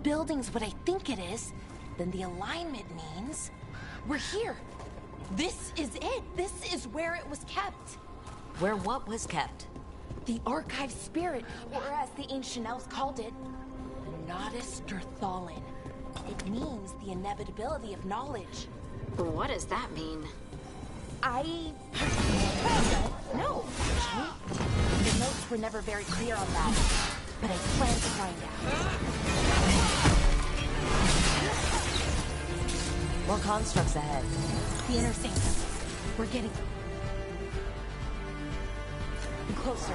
building's what I think it is, then the alignment means we're here. This is it. This is where it was kept. Where what was kept? The archive spirit, or as the ancient elves called it, the Nodus Derthalin. It means the inevitability of knowledge. What does that mean? No, actually. The notes were never very clear on that, but I plan to find out. More constructs ahead. The inner sanctum. We're getting closer.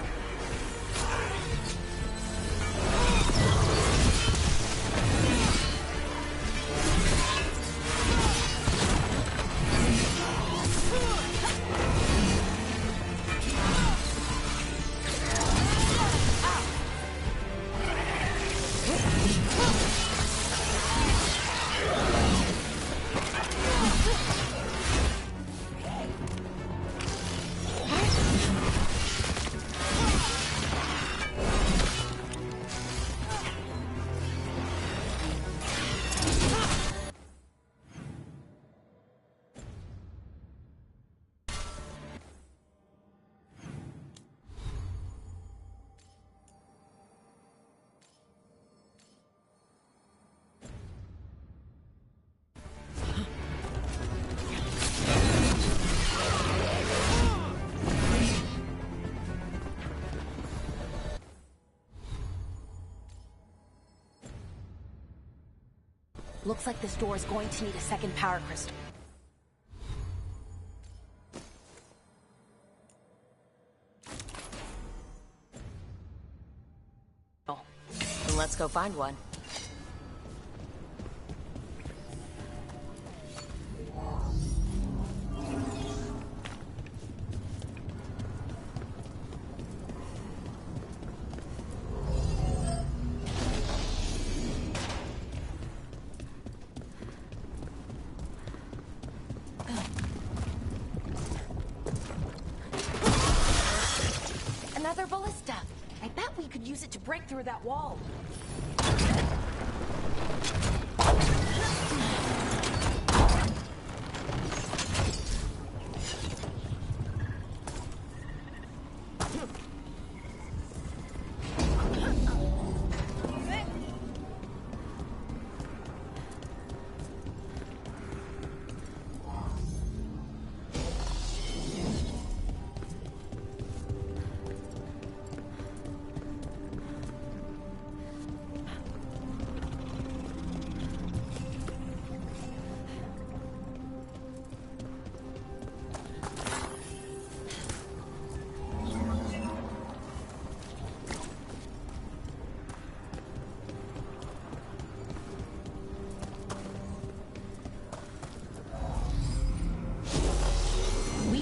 Looks like this door is going to need a second power crystal. Then let's go find one. Another ballista. I bet we could use it to break through that wall.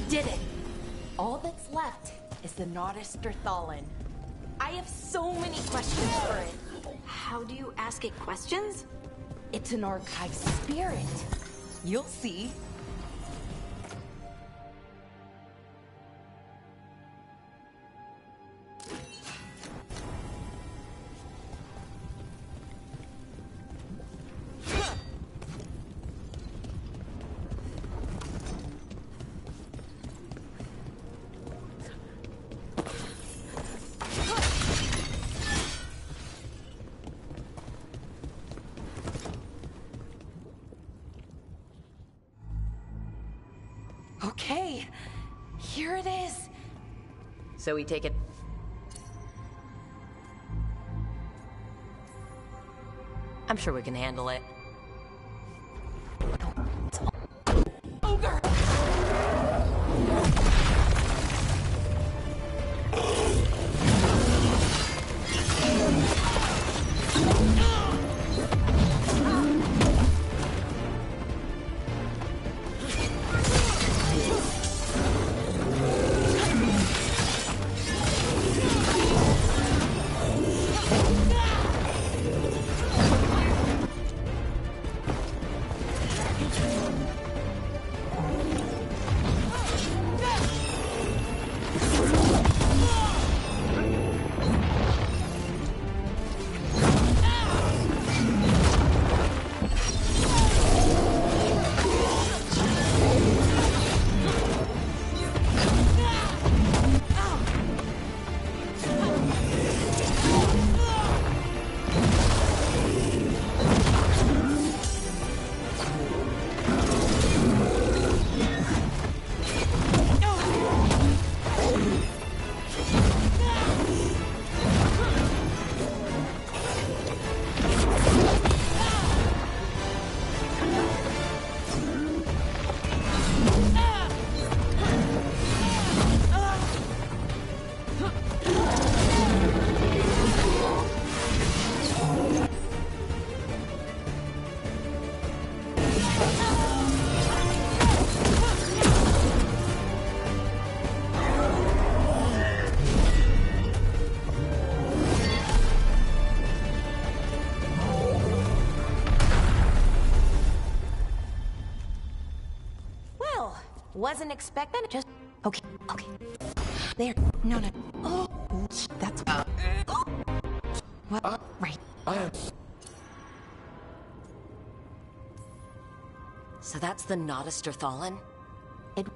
Did it! All that's left is the Nodus Derthalin. I have so many questions for it. How do you ask it questions? It's an archive spirit. You'll see. Okay, here it is. So we take it. I'm sure we can handle it. Ogre! Wasn't expecting it. Just okay. There. No. Oh, that's what? Right. So that's the Notisterthalin? It.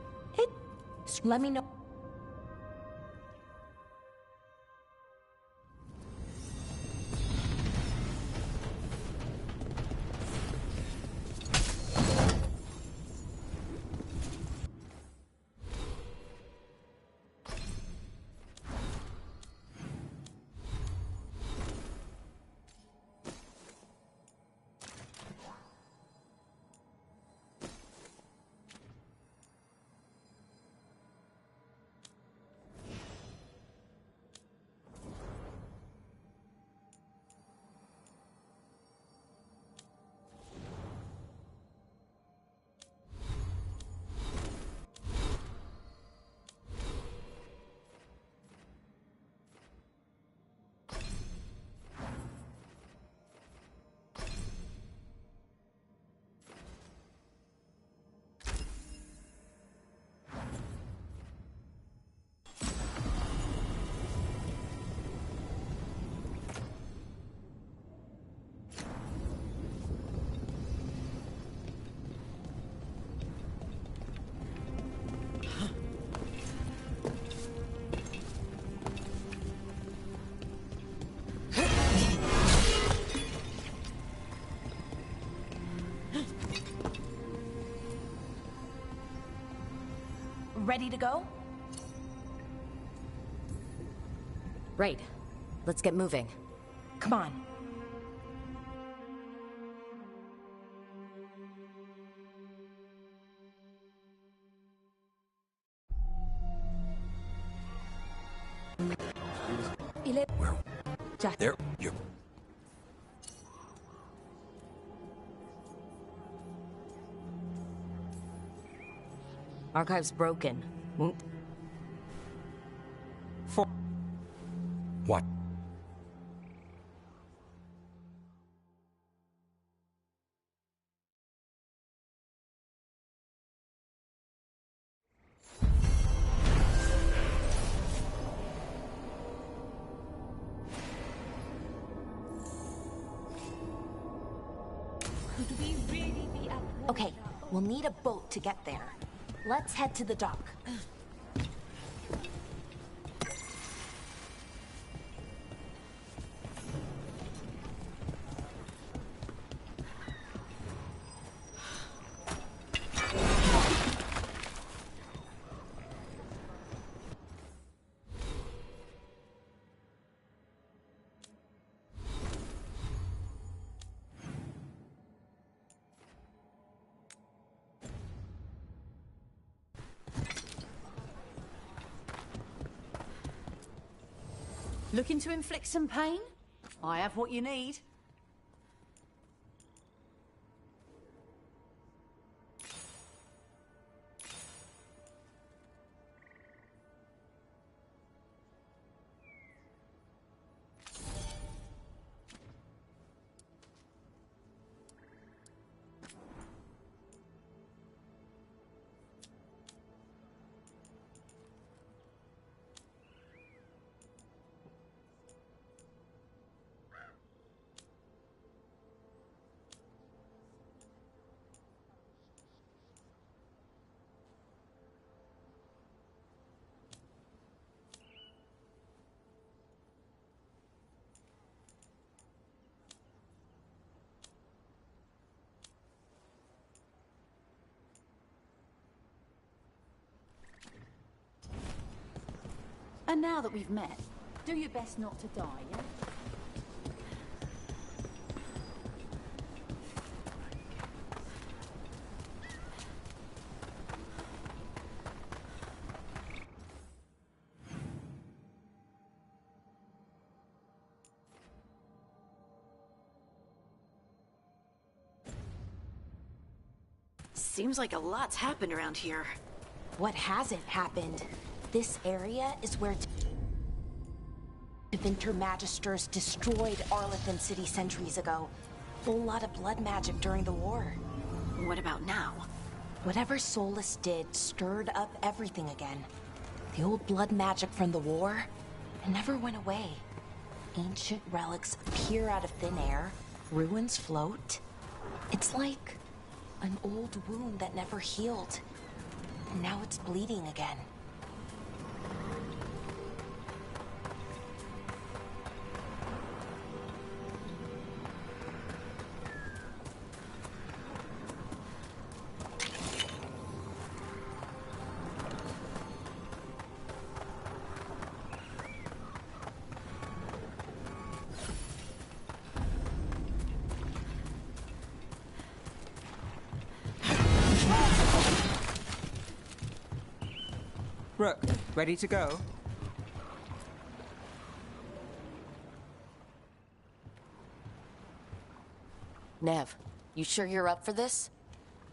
Let me know. Ready to go? Right. Let's get moving. Come on. Where? There. You. Archive's broken. For what? Could we really be at war? Okay, we'll need a boat to get there. Let's head to the dock. Looking to inflict some pain? I have what you need. And now that we've met, do your best not to die, yeah? Seems like a lot's happened around here. What hasn't happened? This area is where Winter Magisters destroyed Arlethan City centuries ago. Whole lot of blood magic during the war. What about now? Whatever Solus did stirred up everything again. The old blood magic from the war, it never went away. Ancient relics appear out of thin air, ruins float. It's like an old wound that never healed, and now it's bleeding again. Rook, ready to go? Nev, you sure you're up for this?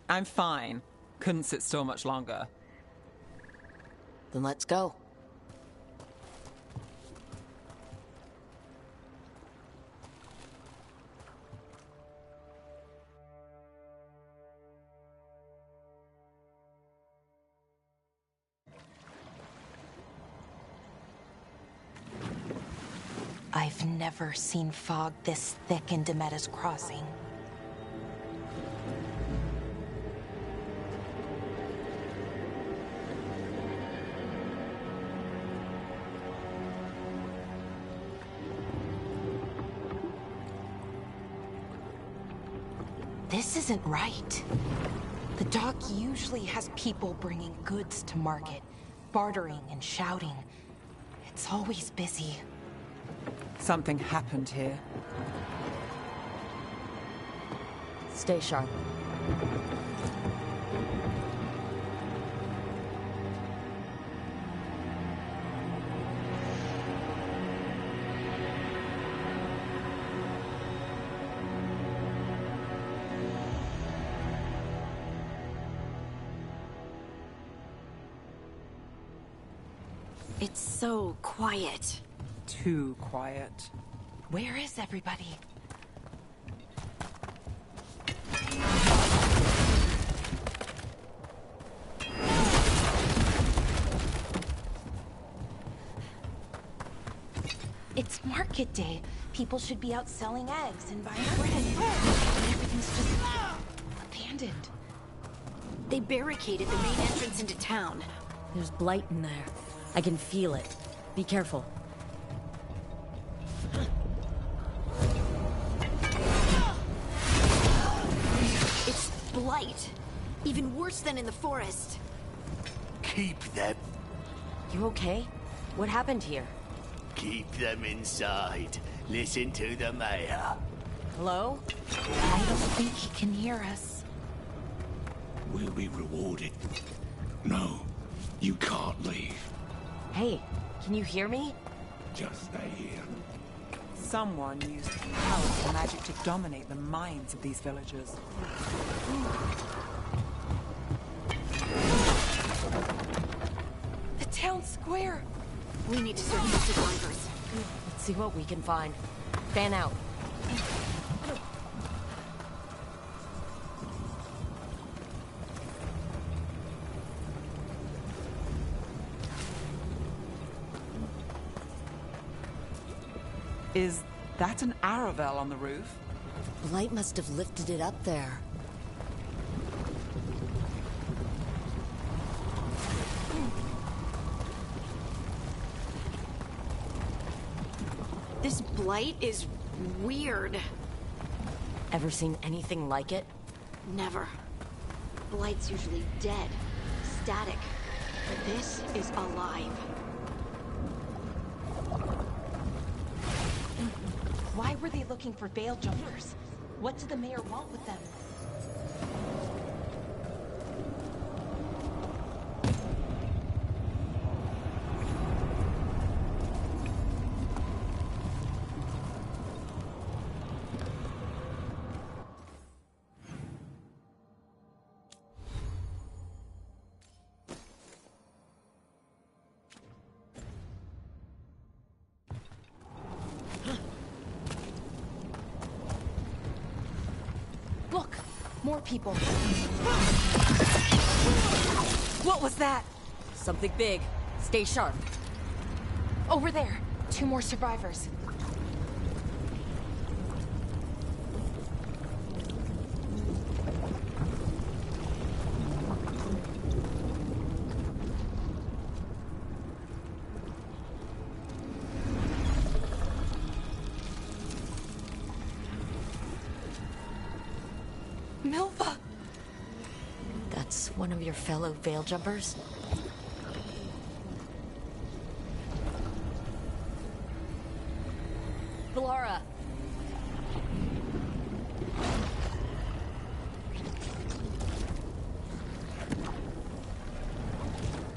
I'm fine. Couldn't sit still much longer. Then let's go. I've never seen fog this thick in Demetta's Crossing. This isn't right. The dock usually has people bringing goods to market, bartering and shouting. It's always busy. Something happened here. Stay sharp. It's so quiet. Too quiet. Where is everybody? It's market day. People should be out selling eggs and buying bread. But everything's just abandoned. They barricaded the main entrance into town. There's blight in there. I can feel it. Be careful. It's blight. Even worse than in the forest. Keep them. You okay? What happened here? Keep them inside. Listen to the mayor. Hello? I don't think he can hear us. We'll be rewarded. No, you can't leave. Hey, can you hear me? Just stay here. Someone used powerful magic to dominate the minds of these villagers. The town square. We need to search for survivors. Let's see what we can find. Fan out. Is that an Aravel on the roof? Blight must have lifted it up there. This blight is weird. Ever seen anything like it? Never. Blight's usually dead, static. But this is alive. Why were they looking for veil jumpers? What did the mayor want with them? Look! More people. What was that? Something big. Stay sharp. Over there. 2 more survivors. Milva! That's one of your fellow Veil Jumpers? Laura!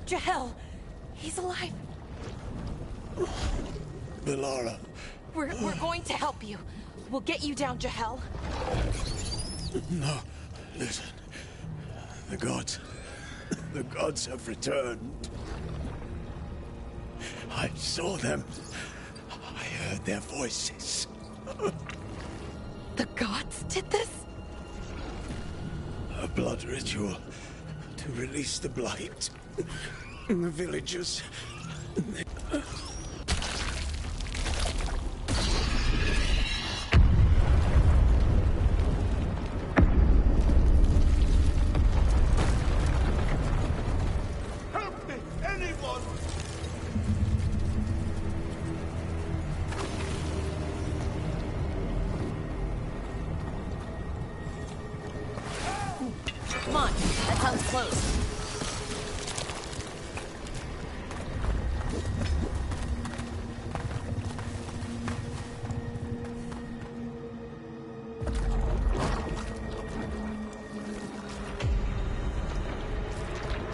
Jahel! He's alive! Veilguard. We're going to help you. We'll get you down, Jahel. No, listen. The gods have returned. I saw them. I heard their voices. The gods did this? A blood ritual to release the blight in the villagers. Help me! Anyone! Come on, that sounds close.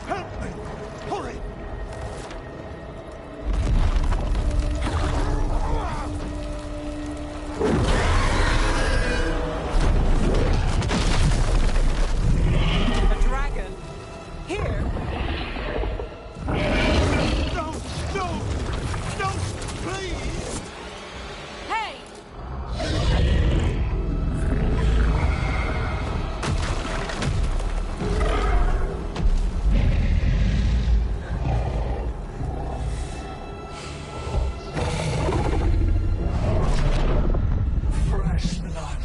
Help me! Hurry! A dragon? Here? No! No! No! Please! Hey! Fresh blood.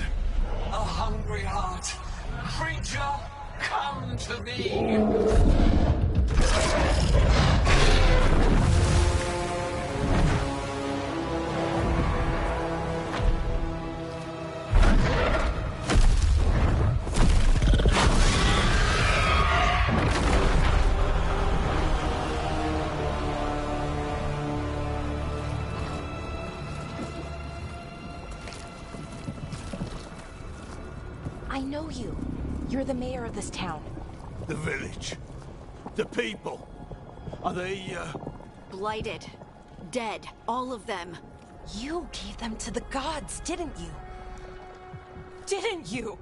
A hungry heart. Creature, come to me. I know you. You're the mayor of this town. The village. The people. Are they, Blighted. Dead. All of them. You gave them to the gods, didn't you? Didn't you?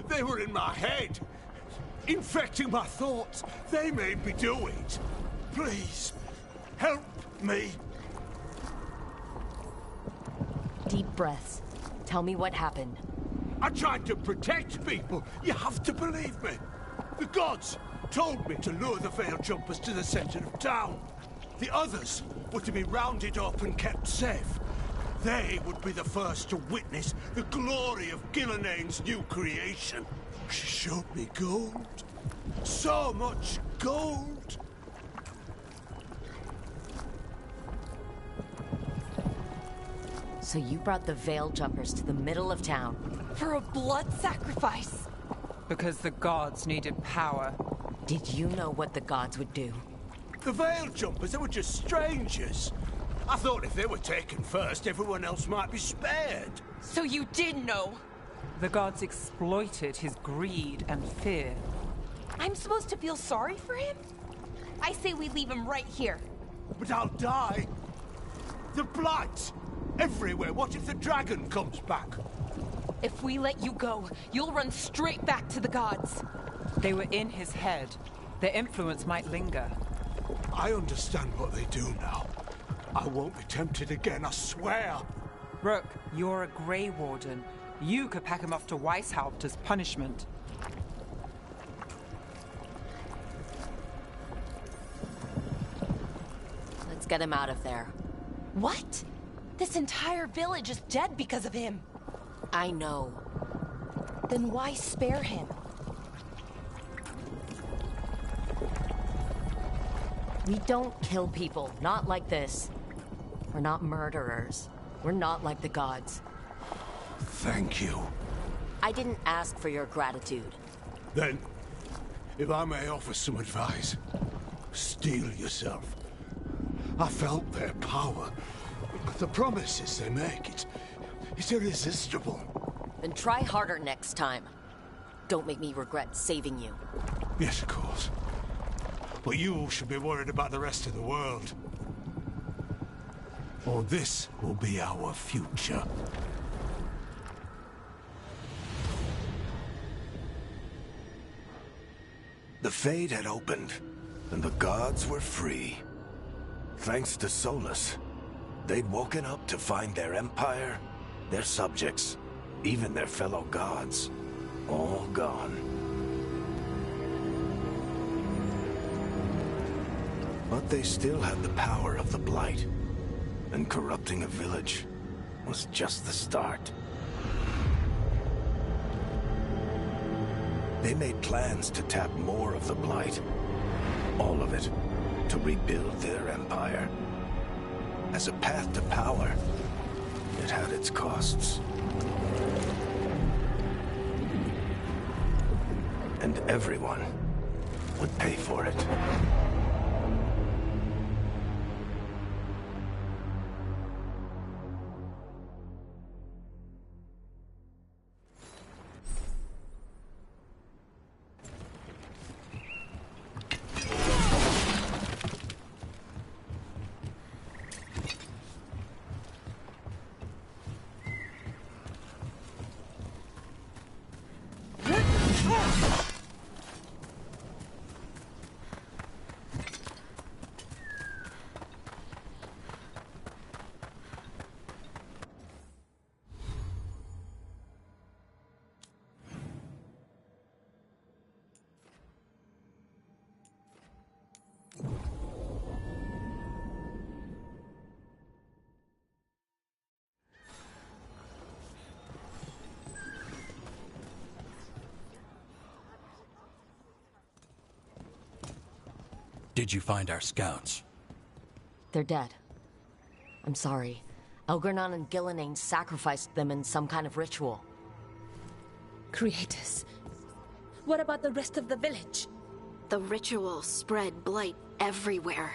They were in my head. Infecting my thoughts. They made me do it. Please, help me. Deep breaths. Tell me what happened. I tried to protect people. You have to believe me. The gods told me to lure the Veil Jumpers to the center of town. The others were to be rounded up and kept safe. They would be the first to witness the glory of Gilnenane's new creation. She showed me gold. So much gold. So you brought the Veil Jumpers to the middle of town. For a blood sacrifice. Because the gods needed power. Did you know what the gods would do? The Veil Jumpers, they were just strangers. I thought if they were taken first, everyone else might be spared. So you did know. The gods exploited his greed and fear. I'm supposed to feel sorry for him? I say we leave him right here. But I'll die. The blight. Everywhere. What if the dragon comes back? If we let you go, you'll run straight back to the gods. They were in his head. Their influence might linger. I understand what they do now. I won't be tempted again, I swear. Rook, you're a Grey Warden. You could pack him off to Weishaupt as punishment. get him out of there. What? This entire village is dead because of him. I know. Then why spare him? We don't kill people, not like this. We're not murderers. We're not like the gods. Thank you. I didn't ask for your gratitude. Then, if I may offer some advice, steel yourself. I felt their power. The promises they make, it's irresistible. Then try harder next time. Don't make me regret saving you. Yes, of course. But you should be worried about the rest of the world. Or this will be our future. The Fade had opened, and the gods were free. Thanks to Solus, they'd woken up to find their empire, their subjects, even their fellow gods, all gone. But they still had the power of the Blight, and corrupting a village was just the start. They made plans to tap more of the Blight, all of it, to rebuild their empire. As a path to power, it had its costs. And everyone would pay for it. Did you find our scouts? They're dead. I'm sorry. Elgernon and Gillenane sacrificed them in some kind of ritual. Creators. What about the rest of the village? The ritual spread blight everywhere.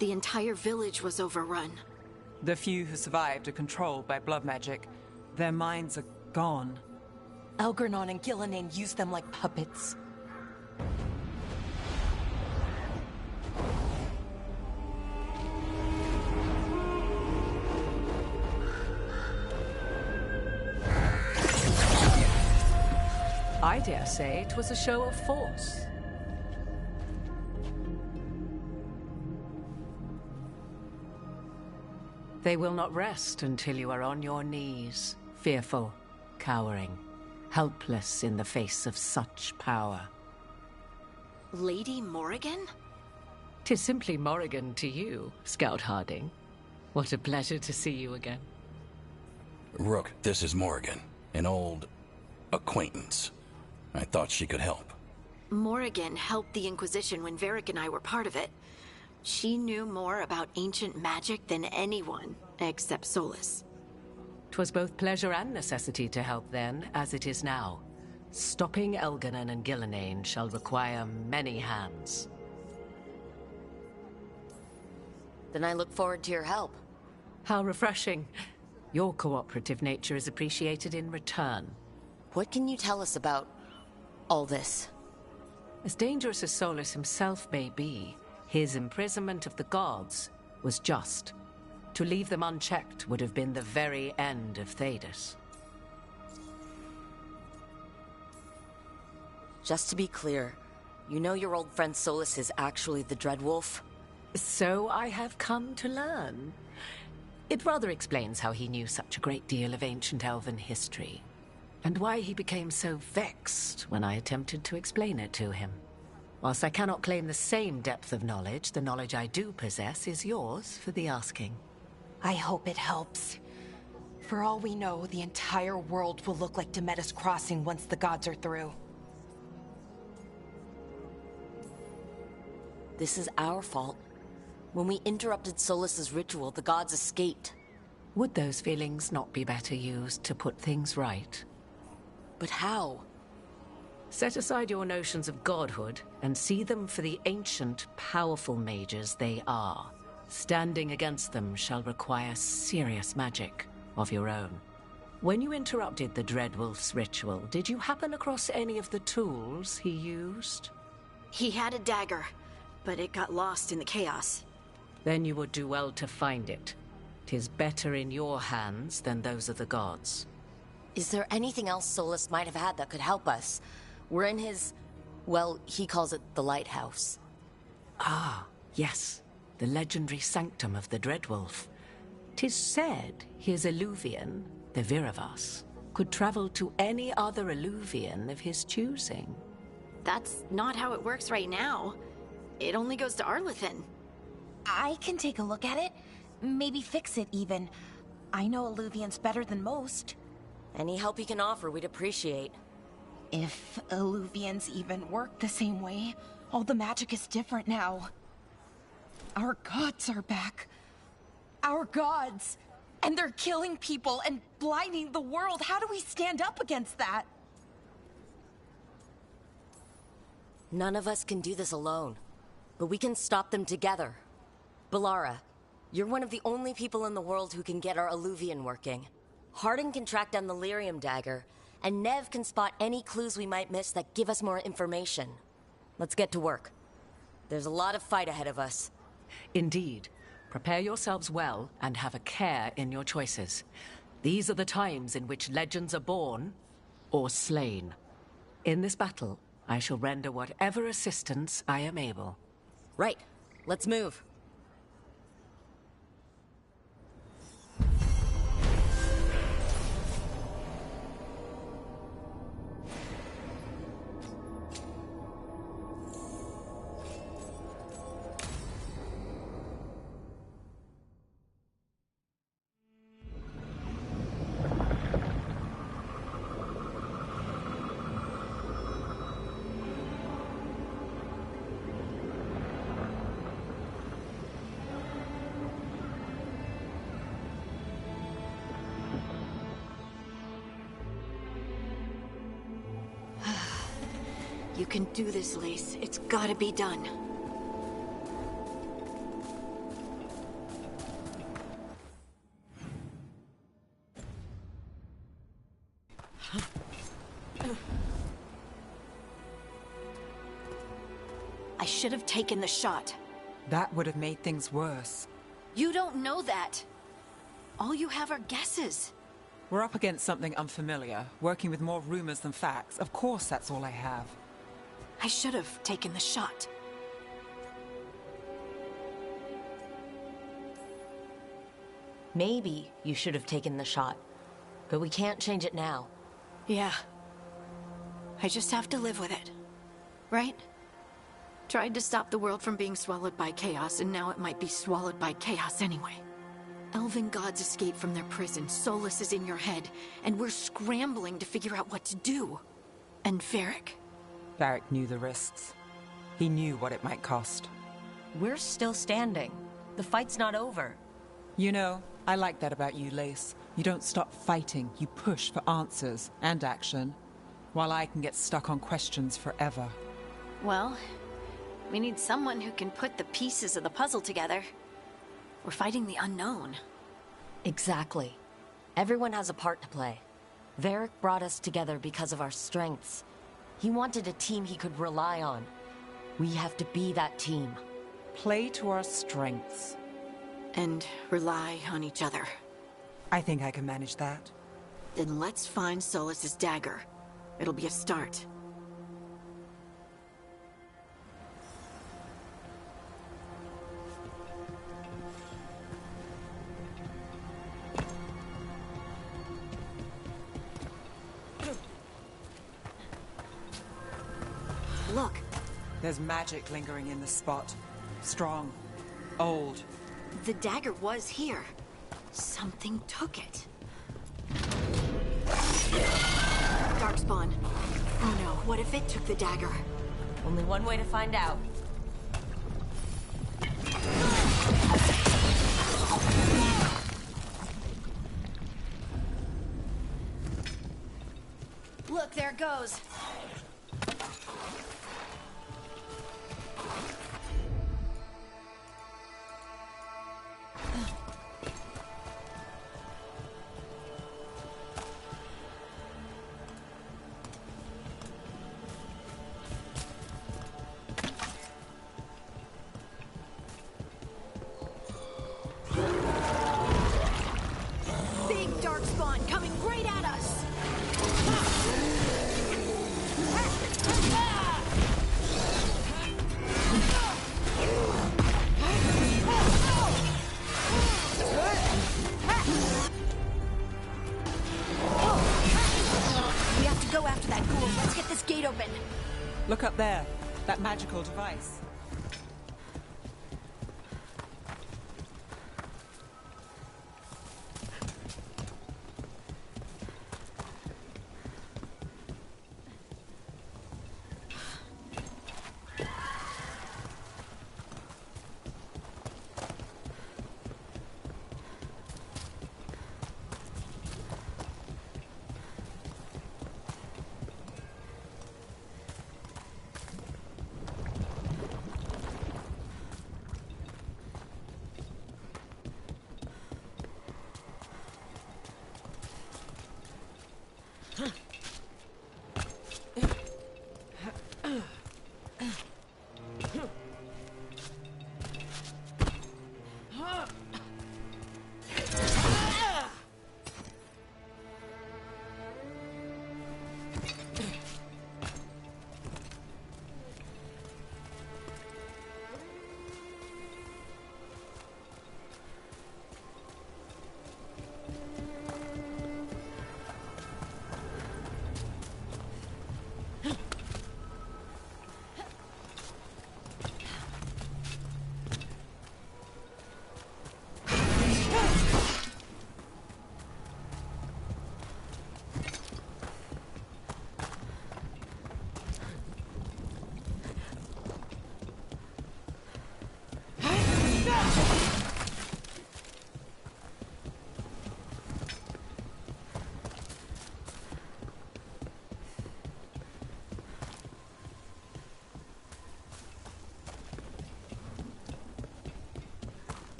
The entire village was overrun. The few who survived are controlled by blood magic. Their minds are gone. Elgernon and Gillenane used them like puppets. I dare say it was a show of force. They will not rest until you are on your knees, fearful, cowering, helpless in the face of such power. Lady Morrigan? 'Tis simply Morrigan to you, Scout Harding. What a pleasure to see you again. Rook, this is Morrigan, an old acquaintance. I thought she could help. Morrigan helped the Inquisition when Varric and I were part of it. She knew more about ancient magic than anyone, except Solus. 'Twas both pleasure and necessity to help then, as it is now. Stopping Elgernon and Gillenane shall require many hands. Then I look forward to your help. How refreshing. Your cooperative nature is appreciated in return. What can you tell us about all this? As dangerous as Solus himself may be, his imprisonment of the gods was just. To leave them unchecked would have been the very end of Thedas. Just to be clear, you know your old friend Solus is actually the Dreadwolf? So I have come to learn. It rather explains how he knew such a great deal of ancient elven history, and why he became so vexed when I attempted to explain it to him. Whilst I cannot claim the same depth of knowledge, the knowledge I do possess is yours for the asking. I hope it helps. For all we know, the entire world will look like Demetus Crossing once the gods are through. This is our fault. When we interrupted Solus's ritual, the gods escaped. Would those feelings not be better used to put things right? But how? Set aside your notions of godhood and see them for the ancient, powerful mages they are. Standing against them shall require serious magic of your own. When you interrupted the Dreadwolf's ritual, did you happen across any of the tools he used? He had a dagger, but it got lost in the chaos. Then you would do well to find it. 'Tis better in your hands than those of the gods. Is there anything else Solus might have had that could help us? We're in his... well, he calls it the lighthouse. Ah, yes. The legendary sanctum of the Dreadwolf. 'Tis said his Illuvian, the Viravas, could travel to any other Illuvian of his choosing. That's not how it works right now. It only goes to Arlethan. I can take a look at it. Maybe fix it, even. I know Illuvians better than most. Any help he can offer, we'd appreciate. If Illuvians even work the same way, all the magic is different now. Our gods are back. Our gods! And they're killing people and blinding the world. How do we stand up against that? None of us can do this alone, but we can stop them together. Balara, you're one of the only people in the world who can get our Illuvian working. Hardin can track down the Lyrium dagger, and Nev can spot any clues we might miss that give us more information. Let's get to work. There's a lot of fight ahead of us. Indeed. Prepare yourselves well and have a care in your choices. These are the times in which legends are born or slain. In this battle, I shall render whatever assistance I am able. Right. Let's move. You can do this, Lace. It's gotta be done. I should have taken the shot. That would have made things worse. You don't know that. All you have are guesses. We're up against something unfamiliar, working with more rumors than facts. Of course, that's all I have. I should have taken the shot. Maybe you should have taken the shot, but we can't change it now. Yeah. I just have to live with it. Right? Tried to stop the world from being swallowed by chaos, and now it might be swallowed by chaos anyway. Elven gods escaped from their prison, Solus is in your head, and we're scrambling to figure out what to do. And Varric. Varric knew the risks. He knew what it might cost. We're still standing. The fight's not over. You know, I like that about you, Lace. You don't stop fighting, you push for answers and action, while I can get stuck on questions forever. Well, we need someone who can put the pieces of the puzzle together. We're fighting the unknown. Exactly. Everyone has a part to play. Varric brought us together because of our strengths. He wanted a team he could rely on. We have to be that team. Play to our strengths. And rely on each other. I think I can manage that. Then let's find Solus's dagger. It'll be a start. Look, There's magic lingering in the spot. Strong. Old. The dagger was here. Something took it. Darkspawn. Oh no, what if it took the dagger? Only one way to find out. Look, there it goes. Big darkspawn coming right at us. We have to go after that ghoul. Let's get this gate open. Look up there. That magical device.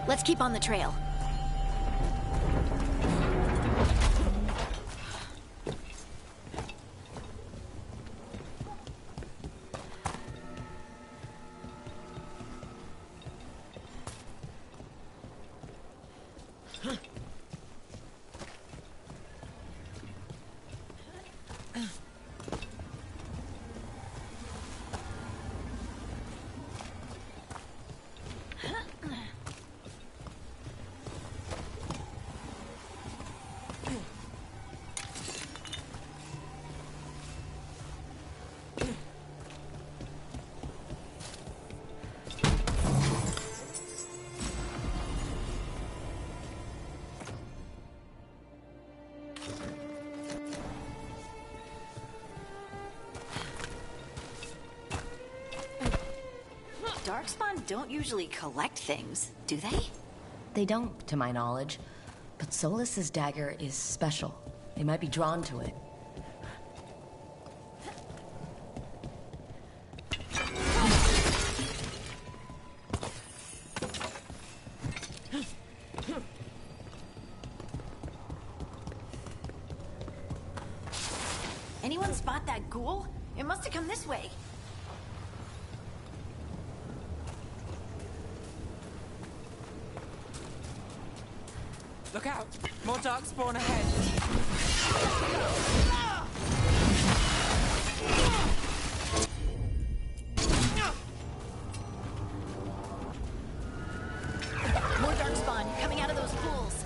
Let's keep on the trail. Darkspawn don't usually collect things, do they? They don't, to my knowledge. But Solus's dagger is special. They might be drawn to it. Anyone spot that ghoul? It must have come this way. Look out! More dark spawn ahead. More darkspawn coming out of those pools.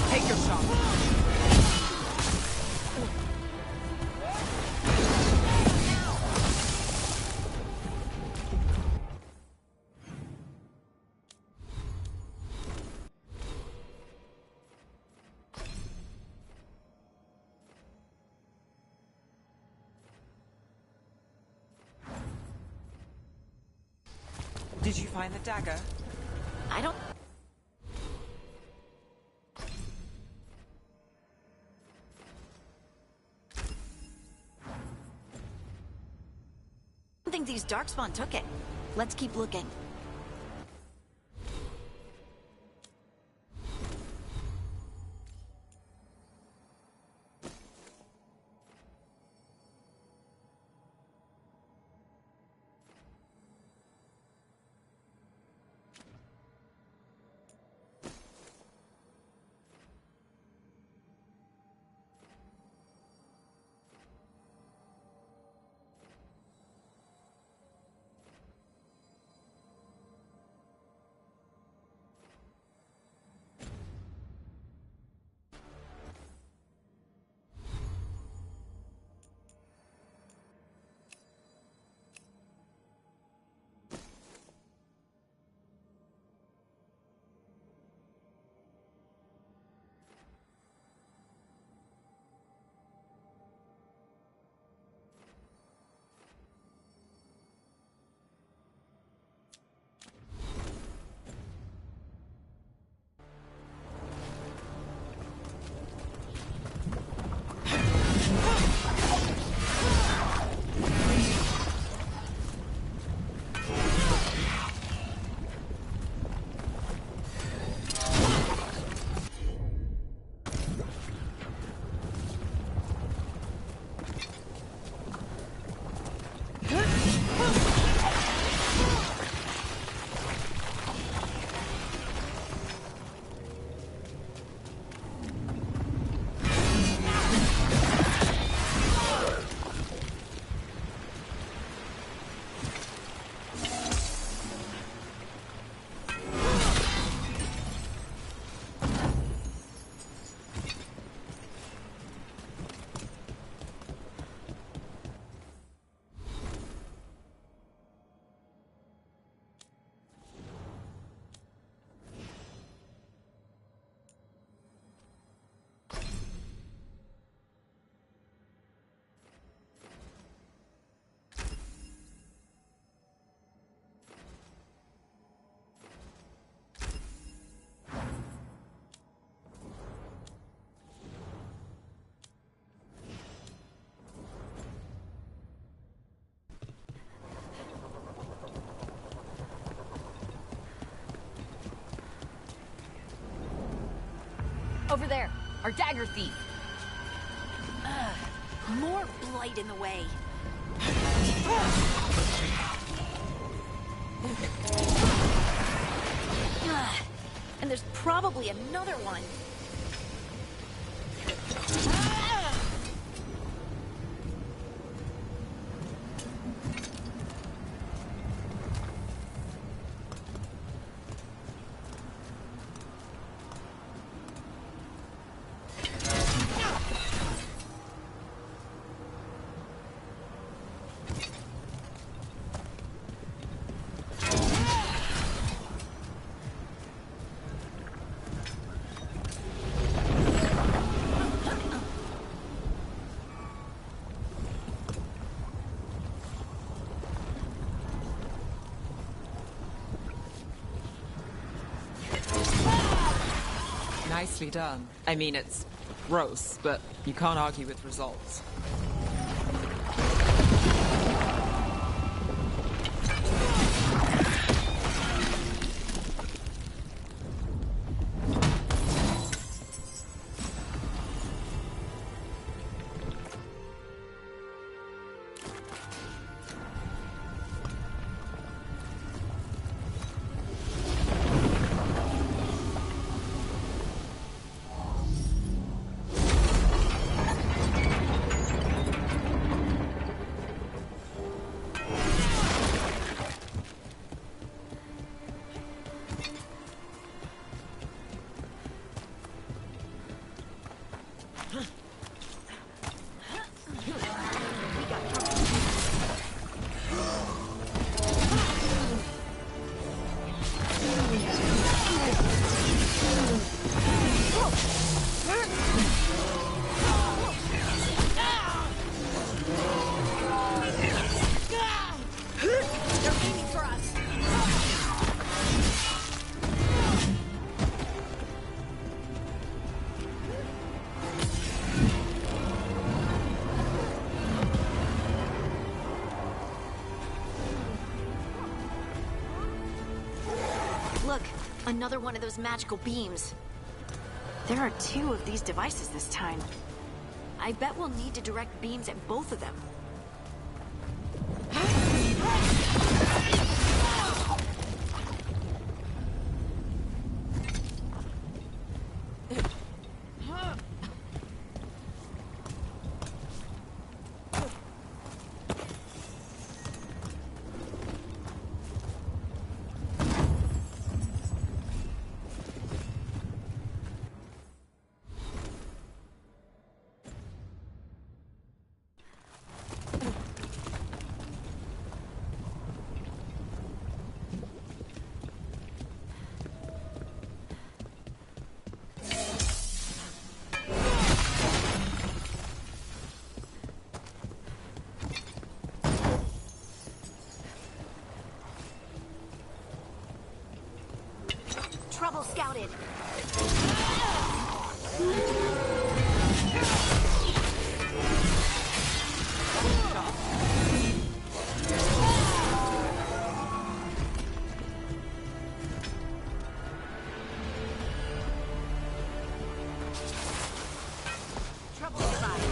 Take your shot. Did you find the dagger? I don't think these darkspawn took it. Let's keep looking. Over there, our dagger thief. More blight in the way. And there's probably another one. Nicely done. I mean, it's gross, but you can't argue with results. Look, another one of those magical beams. There are 2 of these devices this time. I bet we'll need to direct beams at both of them. Trouble scouted. Trouble survived.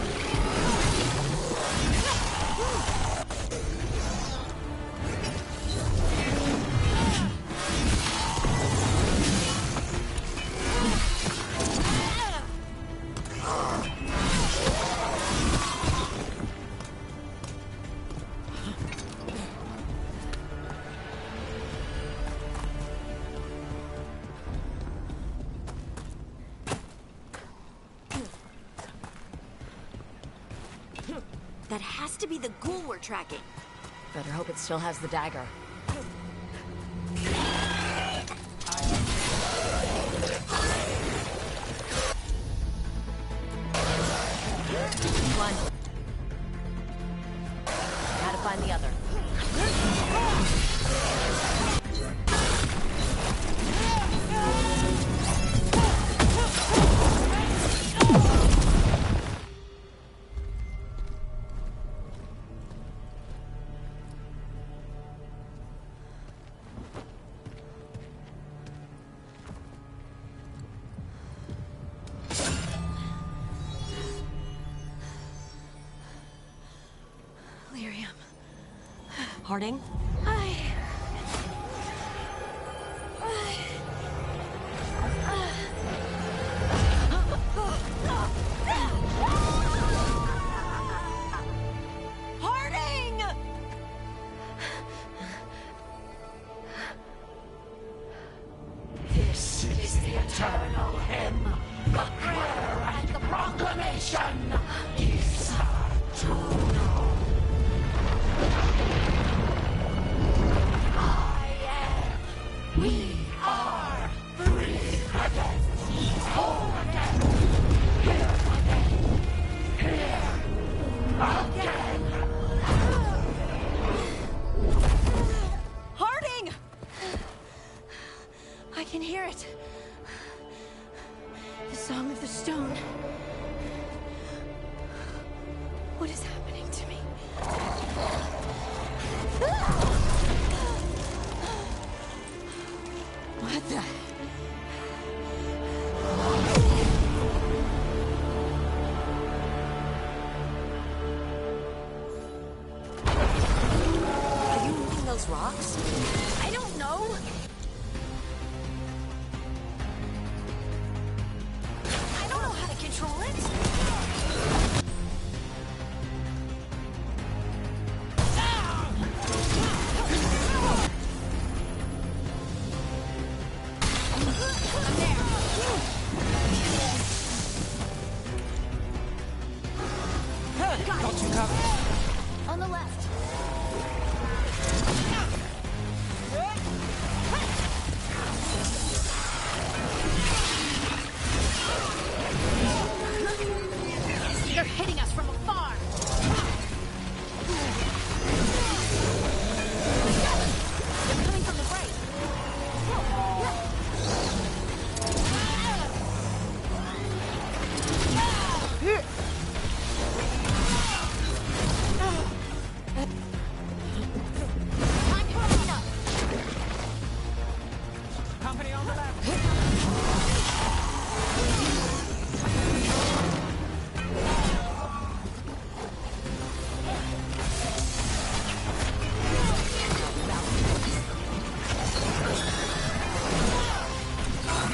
That has to be the ghoul we're tracking. Better hope it still has the dagger. One. Gotta find the other. Harding? Harding! This is the eternal hymn, the prayer and the proclamation. Isa Tuno. We are free again, whole again, here again. Harding! I can hear it. The cover. On the left. They're hitting us from afar. They're coming from the right. Time to clean up. Company on the left.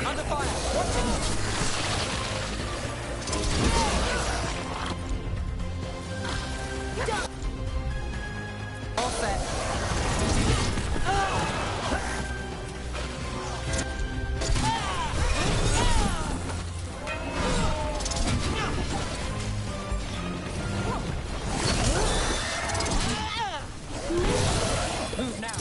Under fire. Watch it. All set. Move now.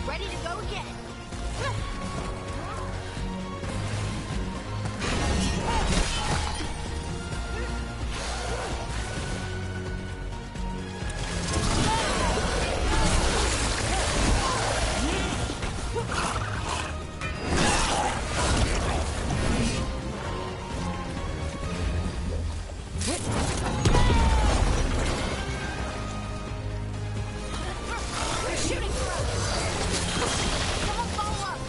Ready to go again. They're shooting for us. Someone follow up.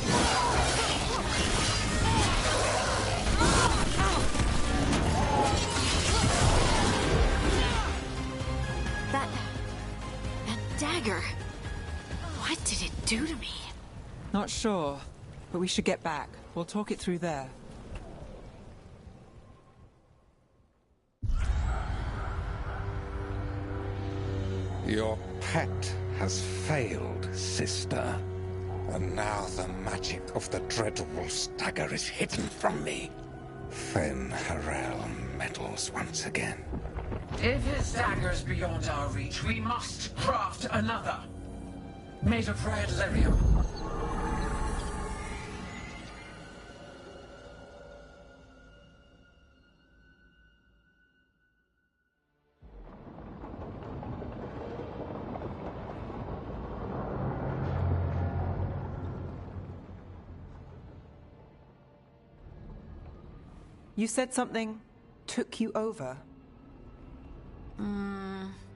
That dagger. What did it do to me? Not sure, but we should get back. We'll talk it through there. Your pet has failed, sister. And now the magic of the Dreadwolf's dagger is hidden from me. Fen Harel meddles once again. If his dagger's beyond our reach, we must craft another. Made of red lyrium. You said something took you over,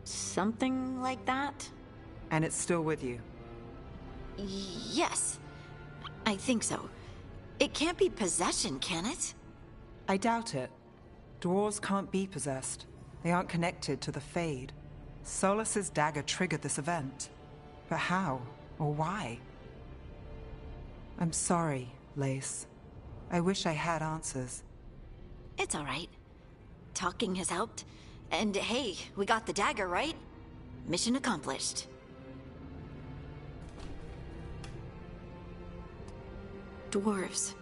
Something like that? and it's still with you. Yes. I think so. It can't be possession, can it? I doubt it. Dwarves can't be possessed. They aren't connected to the Fade. Solus's dagger triggered this event. But how? Or why? I'm sorry, Lace. I wish I had answers. It's all right. Talking has helped. And hey, we got the dagger, right? Mission accomplished. Dwarves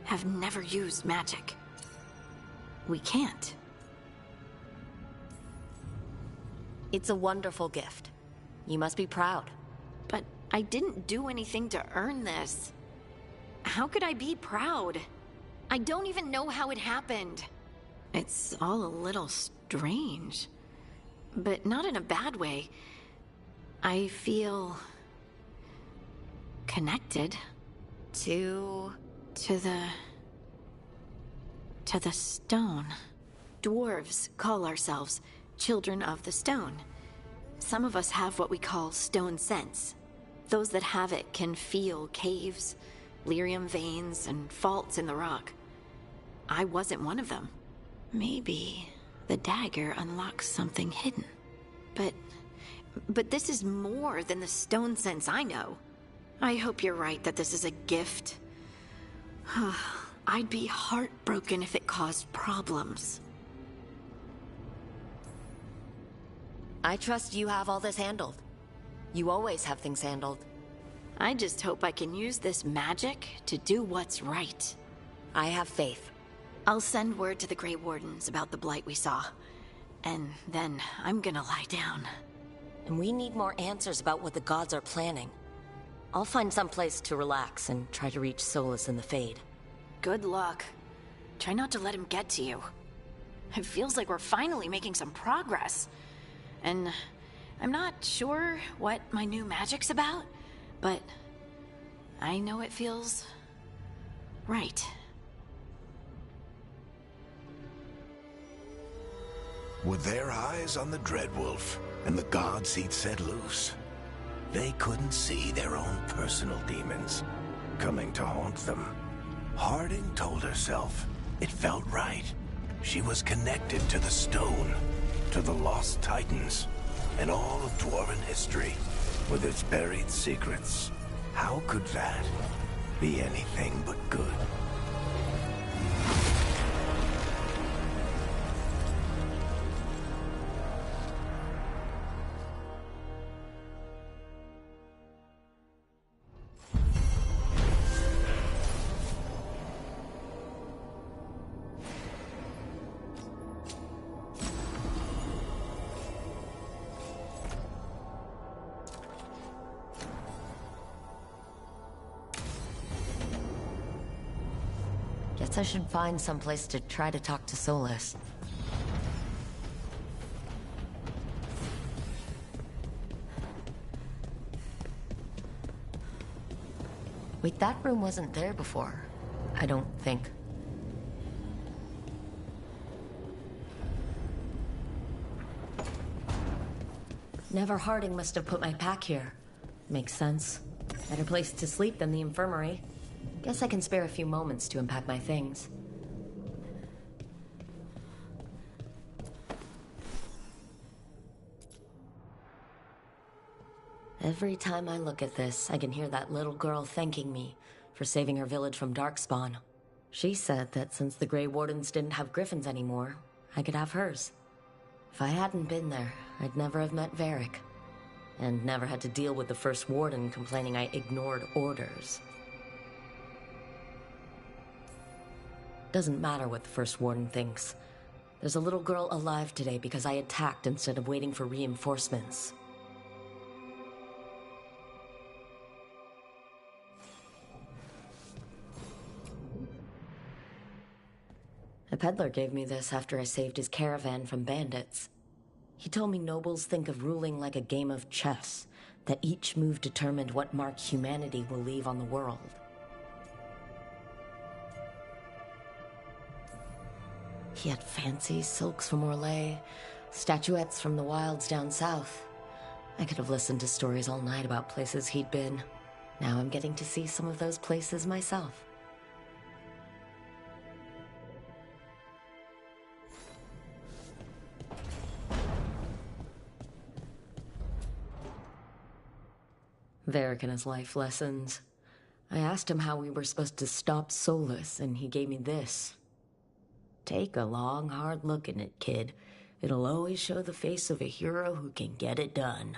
have never used magic. We can't. It's a wonderful gift. You must be proud. But I didn't do anything to earn this. How could I be proud? I don't even know how it happened. It's all a little strange. But not in a bad way. I feel... connected. To the stone. Dwarves call ourselves children of the stone. Some of us have what we call stone sense. Those that have it can feel caves, lyrium veins, and faults in the rock. I wasn't one of them. Maybe the dagger unlocks something hidden. But this is more than the stone sense I know. I hope you're right that this is a gift. I'd be heartbroken if it caused problems. I trust you have all this handled. You always have things handled. I just hope I can use this magic to do what's right. I have faith. I'll send word to the Grey Wardens about the blight we saw. And then I'm gonna lie down. And we need more answers about what the gods are planning. I'll find some place to relax and try to reach Solus in the Fade. Good luck. Try not to let him get to you. It feels like we're finally making some progress. And I'm not sure what my new magic's about, but I know it feels right. With their eyes on the Dreadwolf and the gods he'd set loose, they couldn't see their own personal demons coming to haunt them. Harding told herself it felt right. She was connected to the stone, to the lost titans, and all of Dwarven history with its buried secrets. How could that be anything but good? Guess I should find some place to try to talk to Solus. Wait, that room wasn't there before. I don't think. Never Harding must have put my pack here. Makes sense. Better place to sleep than the infirmary. Guess I can spare a few moments to unpack my things. Every time I look at this, I can hear that little girl thanking me for saving her village from Darkspawn. She said that since the Grey Wardens didn't have griffins anymore, I could have hers. If I hadn't been there, I'd never have met Varric. And never had to deal with the First Warden complaining I ignored orders. Doesn't matter what the First Warden thinks. There's a little girl alive today because I attacked instead of waiting for reinforcements. A peddler gave me this after I saved his caravan from bandits. He told me nobles think of ruling like a game of chess, that each move determined what mark humanity will leave on the world. He had fancy silks from Orlais, statuettes from the wilds down south. I could have listened to stories all night about places he'd been. Now I'm getting to see some of those places myself. Varric and his life lessons. I asked him how we were supposed to stop Solus, and he gave me this. Take a long, hard look at it, kid. It'll always show the face of a hero who can get it done.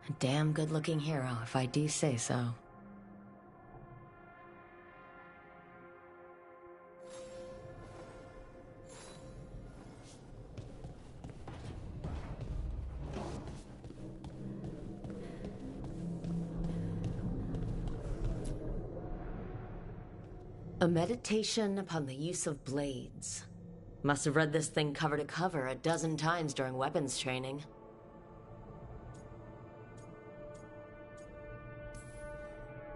A damn good-looking hero, if I do say so. A meditation upon the use of blades. Must have read this thing cover to cover a dozen times during weapons training.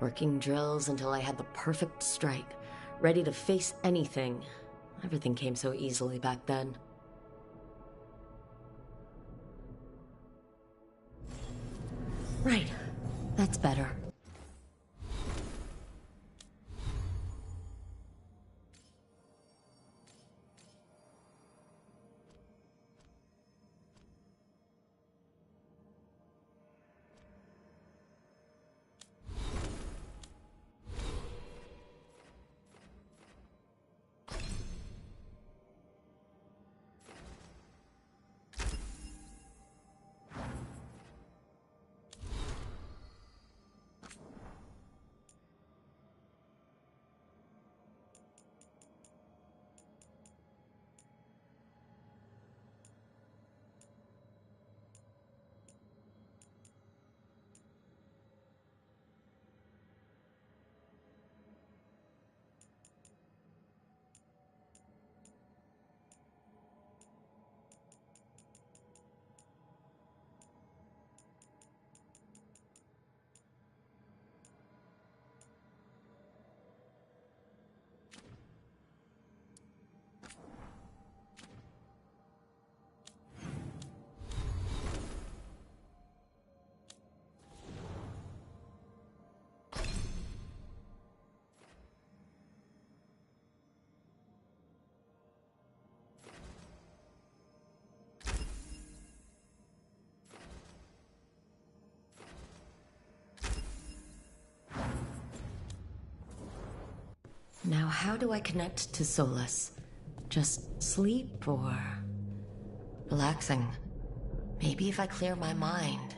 working drills until I had the perfect strike, ready to face anything. Everything came so easily back then. Right. That's better. Now, how do I connect to Solus? Just sleep or relaxing? Maybe if I clear my mind.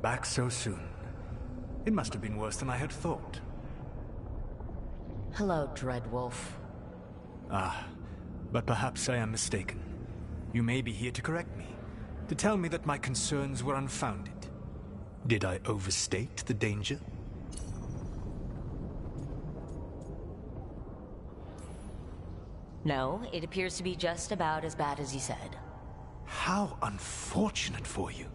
Back so soon. It must have been worse than I had thought. Hello, Dreadwolf. Ah, but perhaps I am mistaken. You may be here to correct me, to tell me that my concerns were unfounded. Did I overstate the danger? No, it appears to be just about as bad as you said. How unfortunate for you.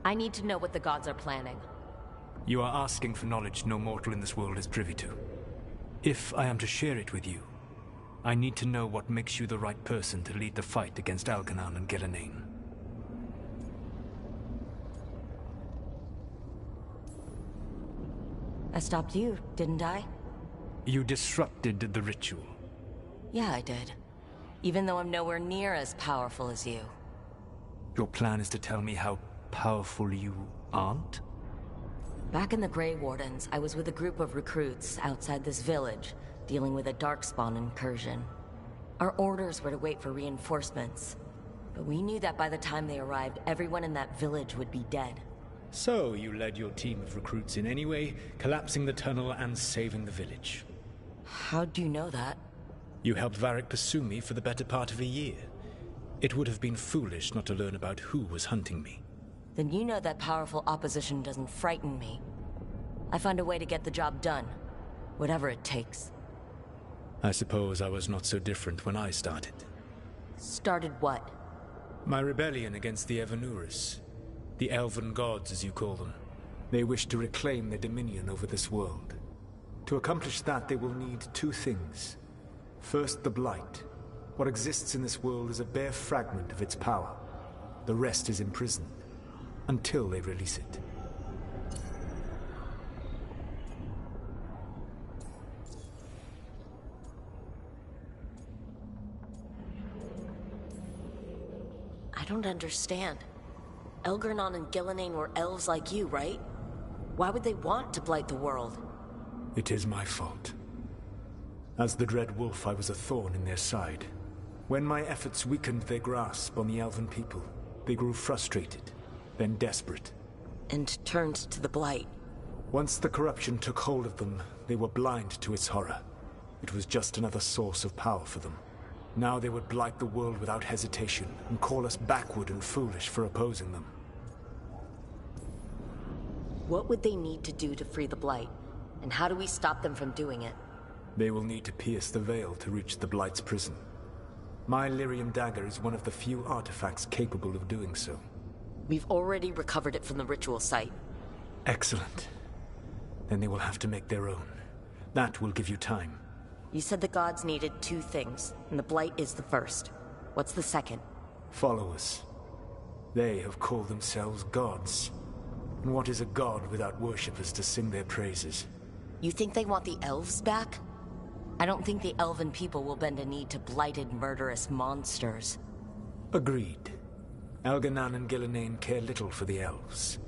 I need to know what the gods are planning. You are asking for knowledge no mortal in this world is privy to. If I am to share it with you, I need to know what makes you the right person to lead the fight against Algernon and Gillenane. I stopped you, didn't I? You disrupted the ritual. Yeah, I did. Even though I'm nowhere near as powerful as you. Your plan is to tell me how powerful you aren't? Back in the Grey Wardens, I was with a group of recruits outside this village, dealing with a Darkspawn incursion. Our orders were to wait for reinforcements, but we knew that by the time they arrived, everyone in that village would be dead. So you led your team of recruits in any way, collapsing the tunnel and saving the village. How'd you know that? You helped Varric pursue me for the better part of a year. It would have been foolish not to learn about who was hunting me. Then you know that powerful opposition doesn't frighten me. I find a way to get the job done, whatever it takes. I suppose I was not so different when I started. Started what? My rebellion against the Evanuris. The Elven gods, as you call them. They wish to reclaim their dominion over this world. To accomplish that, they will need two things. First, the Blight. What exists in this world is a bare fragment of its power. The rest is imprisoned, until they release it. I don't understand. Algernon and Gillenane were elves like you, right? Why would they want to blight the world? It is my fault. As the Dread Wolf, I was a thorn in their side. When my efforts weakened their grasp on the Elven people, they grew frustrated, then desperate. And turned to the Blight. Once the corruption took hold of them, they were blind to its horror. It was just another source of power for them. Now they would blight the world without hesitation, and call us backward and foolish for opposing them. What would they need to do to free the Blight? And how do we stop them from doing it? They will need to pierce the veil to reach the Blight's prison. My lyrium dagger is one of the few artifacts capable of doing so. We've already recovered it from the ritual site. Excellent. Then they will have to make their own. That will give you time. You said the gods needed 2 things, and the Blight is the first. What's the second? Followers. They have called themselves gods. And what is a god without worshippers to sing their praises? You think they want the elves back? I don't think the elven people will bend a knee to blighted, murderous monsters. Agreed. Elganan and Gillenane care little for the elves.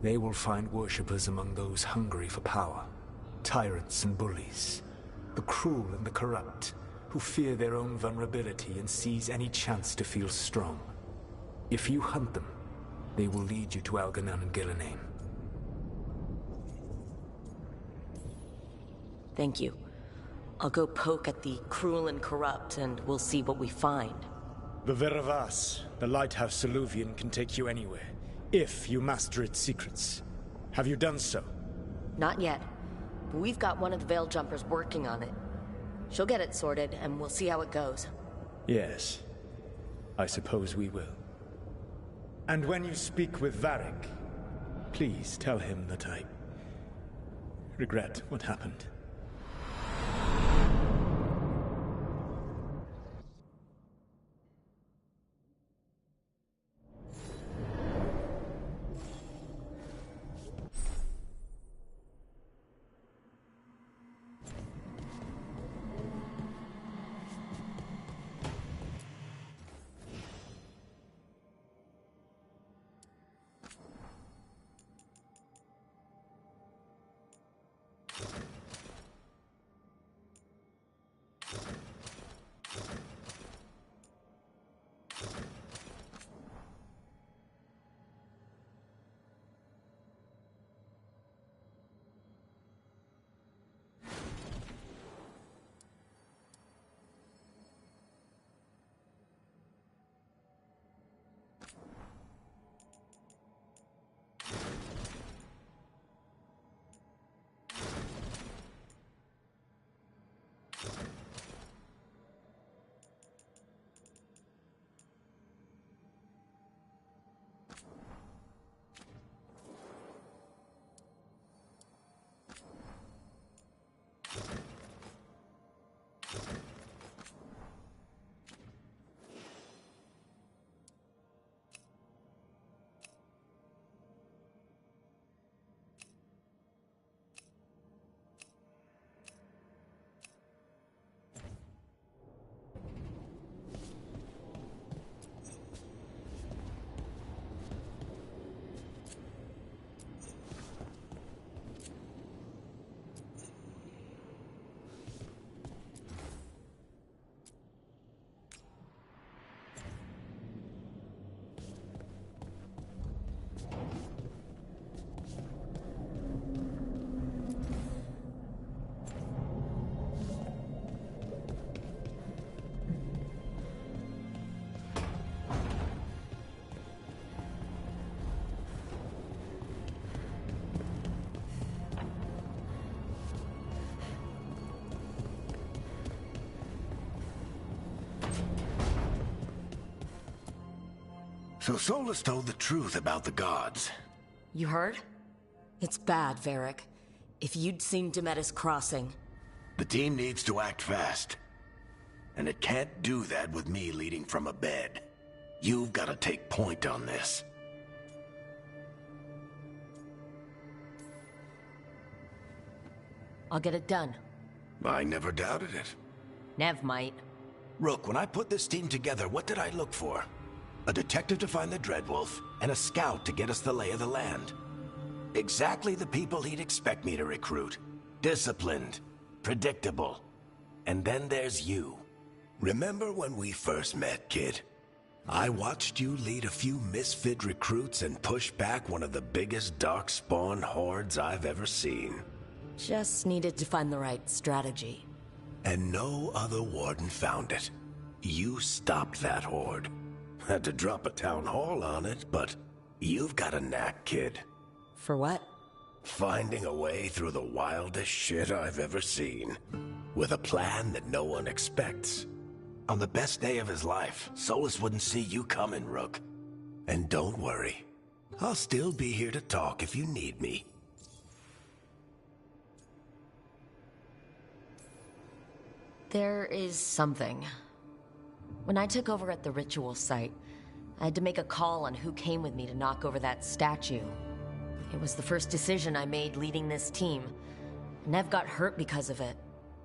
They will find worshippers among those hungry for power. Tyrants and bullies. The cruel and the corrupt, who fear their own vulnerability and seize any chance to feel strong. If you hunt them, they will lead you to Elganan and Gillenane. Thank you. I'll go poke at the cruel and corrupt, and we'll see what we find. The Veravas, the lighthouse Soluvian, can take you anywhere, if you master its secrets. Have you done so? Not yet, but we've got one of the Veil Jumpers working on it. She'll get it sorted, and we'll see how it goes. Yes, I suppose we will. And when you speak with Varric, please tell him that I regret what happened. So Solus told the truth about the gods. You heard? It's bad, Varric. If you'd seen Demetis crossing... The team needs to act fast. And it can't do that with me leading from a bed. You've got to take point on this. I'll get it done. I never doubted it. Nev might. Rook, when I put this team together, what did I look for? A detective to find the Dreadwolf, and a scout to get us the lay of the land. Exactly the people he'd expect me to recruit. Disciplined, predictable. And then there's you. Remember when we first met, kid? I watched you lead a few misfit recruits and push back one of the biggest darkspawn hordes I've ever seen. Just needed to find the right strategy. And no other warden found it. You stopped that horde. Had to drop a town hall on it, but you've got a knack, kid. For what? Finding a way through the wildest shit I've ever seen. With a plan that no one expects. On the best day of his life, Solus wouldn't see you coming, Rook. And don't worry. I'll still be here to talk if you need me. There is something. When I took over at the ritual site, I had to make a call on who came with me to knock over that statue. It was the first decision I made leading this team. Nev got hurt because of it.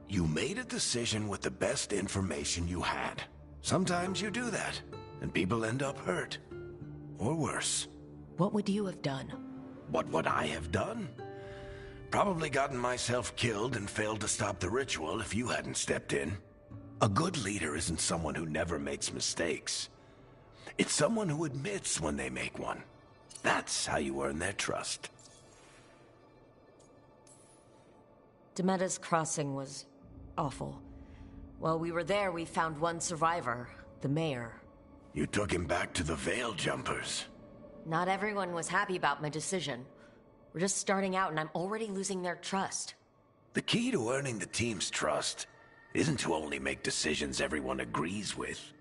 You made a decision with the best information you had. Sometimes you do that, and people end up hurt. Or worse. What would you have done? What would I have done? Probably gotten myself killed and failed to stop the ritual if you hadn't stepped in. A good leader isn't someone who never makes mistakes. It's someone who admits when they make one. That's how you earn their trust. Demeta's crossing was awful. While we were there, we found one survivor, the mayor. You took him back to the Veil Jumpers. Not everyone was happy about my decision. We're just starting out and I'm already losing their trust. The key to earning the team's trust isn't to only make decisions everyone agrees with.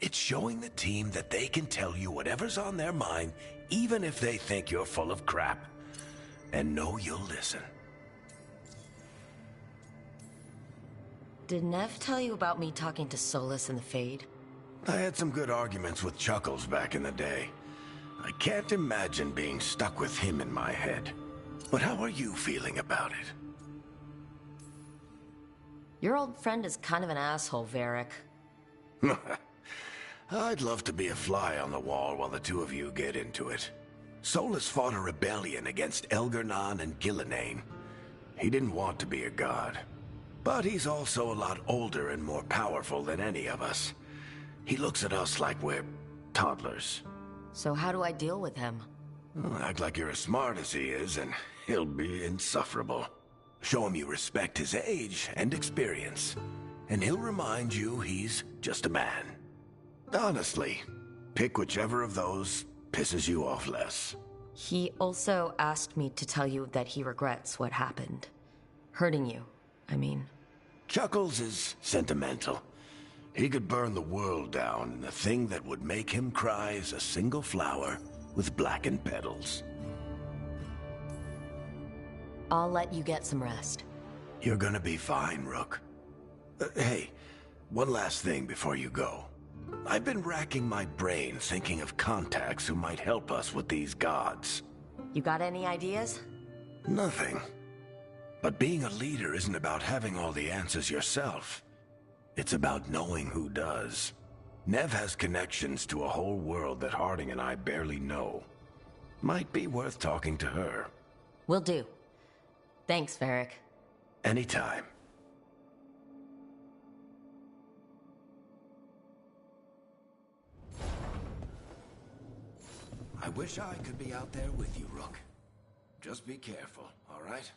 It's showing the team that they can tell you whatever's on their mind, even if they think you're full of crap. And know you'll listen. Did Nev tell you about me talking to Solus in the Fade? I had some good arguments with Chuckles back in the day. I can't imagine being stuck with him in my head. But how are you feeling about it? Your old friend is kind of an asshole, Varric. I'd love to be a fly on the wall while the two of you get into it. Solus fought a rebellion against Elgar'nan and Gillenane. He didn't want to be a god. But he's also a lot older and more powerful than any of us. He looks at us like we're toddlers. So how do I deal with him? Well, act like you're as smart as he is, and he'll be insufferable. Show him you respect his age and experience, and he'll remind you he's just a man. Honestly, pick whichever of those pisses you off less. He also asked me to tell you that he regrets what happened. Hurting you, I mean. Chuckles is sentimental. He could burn the world down, and the thing that would make him cry is a single flower with blackened petals. I'll let you get some rest. You're gonna be fine, Rook. Hey, one last thing before you go. I've been racking my brain thinking of contacts who might help us with these gods. You got any ideas? Nothing. But being a leader isn't about having all the answers yourself. It's about knowing who does. Nev has connections to a whole world that Harding and I barely know. Might be worth talking to her. Will do. Thanks, Varric. Anytime. I wish I could be out there with you, Rook. Just be careful, all right?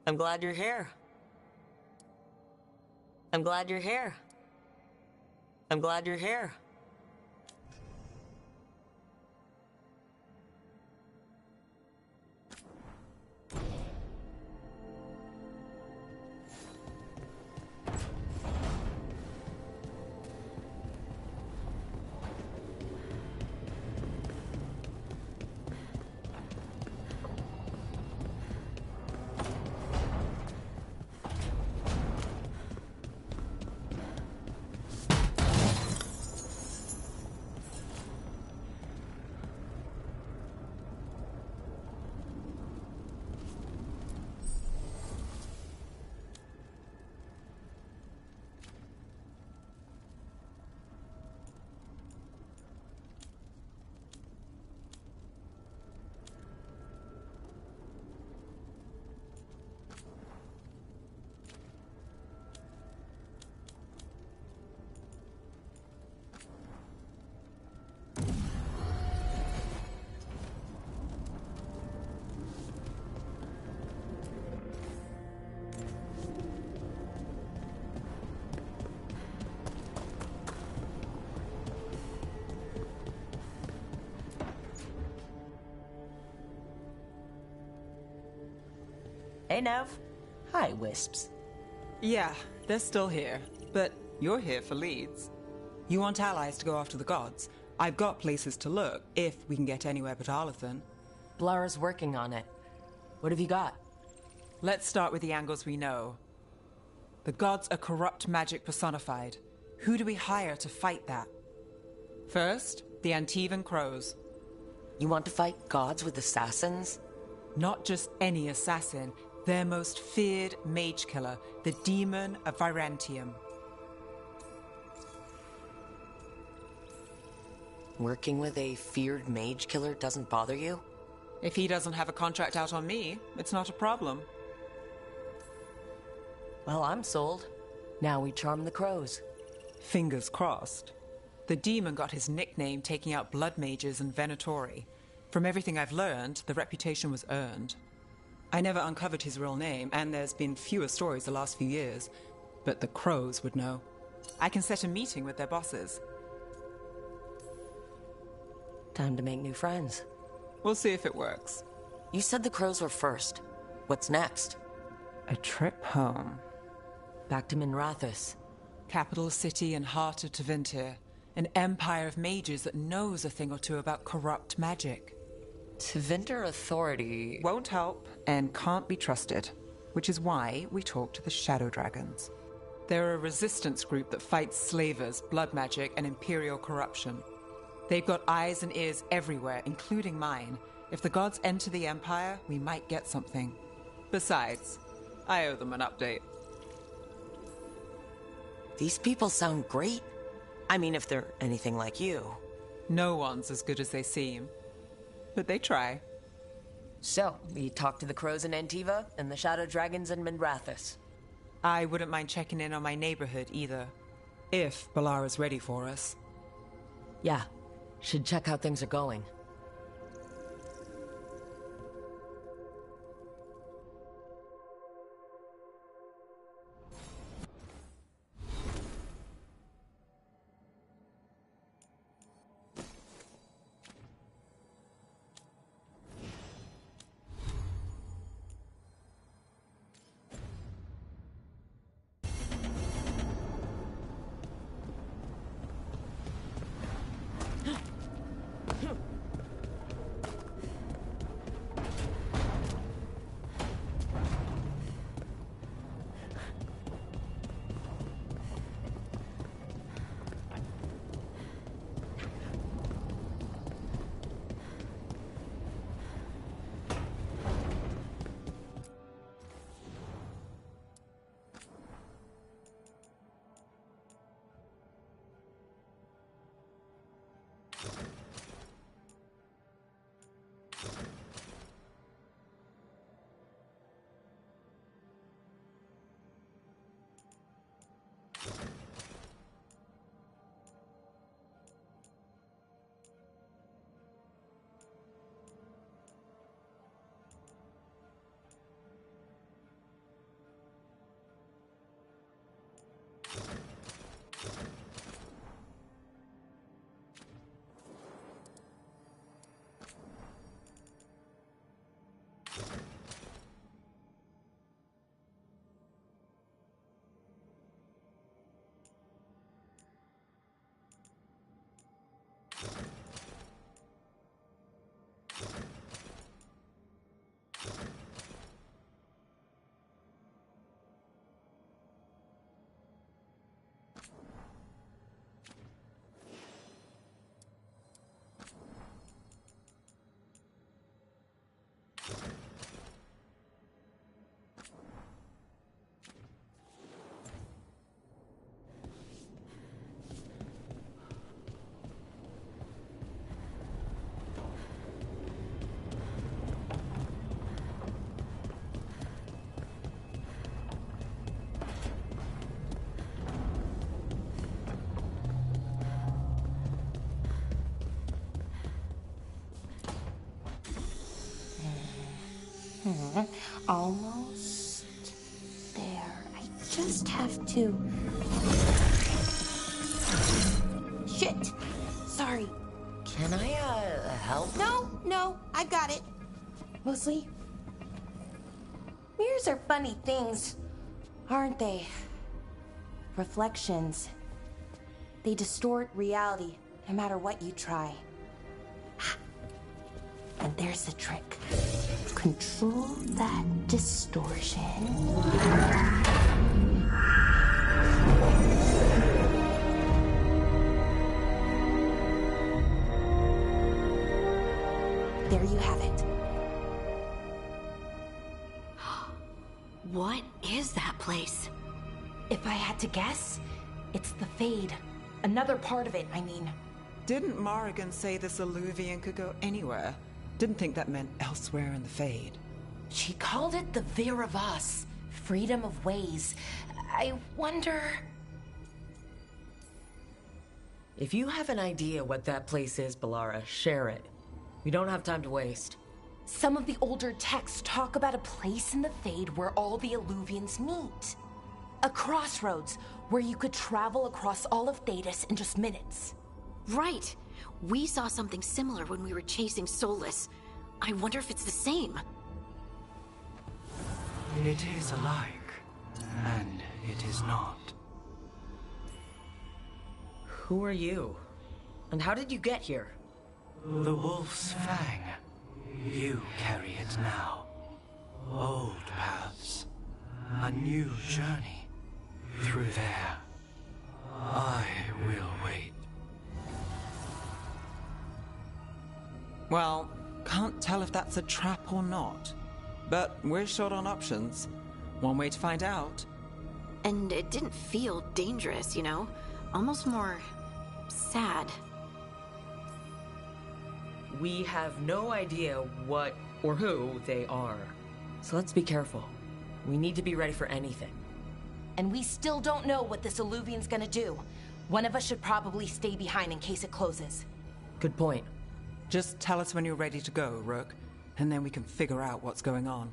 I'm glad you're here. I'm glad you're here. I'm glad you're here. Hey, Nev. Hi, Wisps. Yeah, they're still here. But you're here for leads. You want allies to go after the gods? I've got places to look, if we can get anywhere but Arlathan. Blara's working on it. What have you got? Let's start with the angles we know. The gods are corrupt magic personified. Who do we hire to fight that? First, the Antivan Crows. You want to fight gods with assassins? Not just any assassin. Their most feared mage killer, the Demon of Virantium. Working with a feared mage killer doesn't bother you? If he doesn't have a contract out on me, it's not a problem. Well, I'm sold. Now we charm the crows. Fingers crossed. The demon got his nickname taking out blood mages and Venatori. From everything I've learned, the reputation was earned. I never uncovered his real name, and there's been fewer stories the last few years, but the crows would know. I can set a meeting with their bosses. Time to make new friends. We'll see if it works. You said the crows were first. What's next? A trip home. Back to Minrathous. Capital city and heart of Tevinter. An empire of mages that knows a thing or two about corrupt magic. Tevinter authority won't help and can't be trusted, which is why we talk to the Shadow Dragons. They're a resistance group that fights slavers, blood magic, and imperial corruption. They've got eyes and ears everywhere, including mine. If the gods enter the Empire, we might get something. Besides, I owe them an update. These people sound great. I mean, if they're anything like you. No one's as good as they seem. But they try. So, we talked to the crows in Antiva and the Shadow Dragons in Minrathous. I wouldn't mind checking in on my neighborhood either. If Balara's ready for us. Yeah. Should check how things are going. Almost there. I just have to... Shit! Sorry. Can I, help? No, I got it. Mostly, mirrors are funny things, aren't they? Reflections. They distort reality, no matter what you try. And there's the trick. Control that distortion. There you have it. What is that place? If I had to guess, it's the Fade. Another part of it, I mean. Didn't Morrigan say this Alluvian could go anywhere? Didn't think that meant elsewhere in the Fade. She called it the Vir of Us, freedom of ways. I wonder... If you have an idea what that place is, Bellara, share it. We don't have time to waste. Some of the older texts talk about a place in the Fade where all the Alluvians meet. A crossroads where you could travel across all of Thedas in just minutes. Right. We saw something similar when we were chasing Solus. I wonder if it's the same. It is alike, and it is not. Who are you? And how did you get here? The Wolf's Fang. You carry it now. Old paths. A new journey. Through there. I will wait. Well, can't tell if that's a trap or not. But we're short on options. One way to find out. And it didn't feel dangerous, you know? Almost more... sad. We have no idea what or who they are. So let's be careful. We need to be ready for anything. And we still don't know what this Alluvian's gonna do. One of us should probably stay behind in case it closes. Good point. Just tell us when you're ready to go, Rook, and then we can figure out what's going on.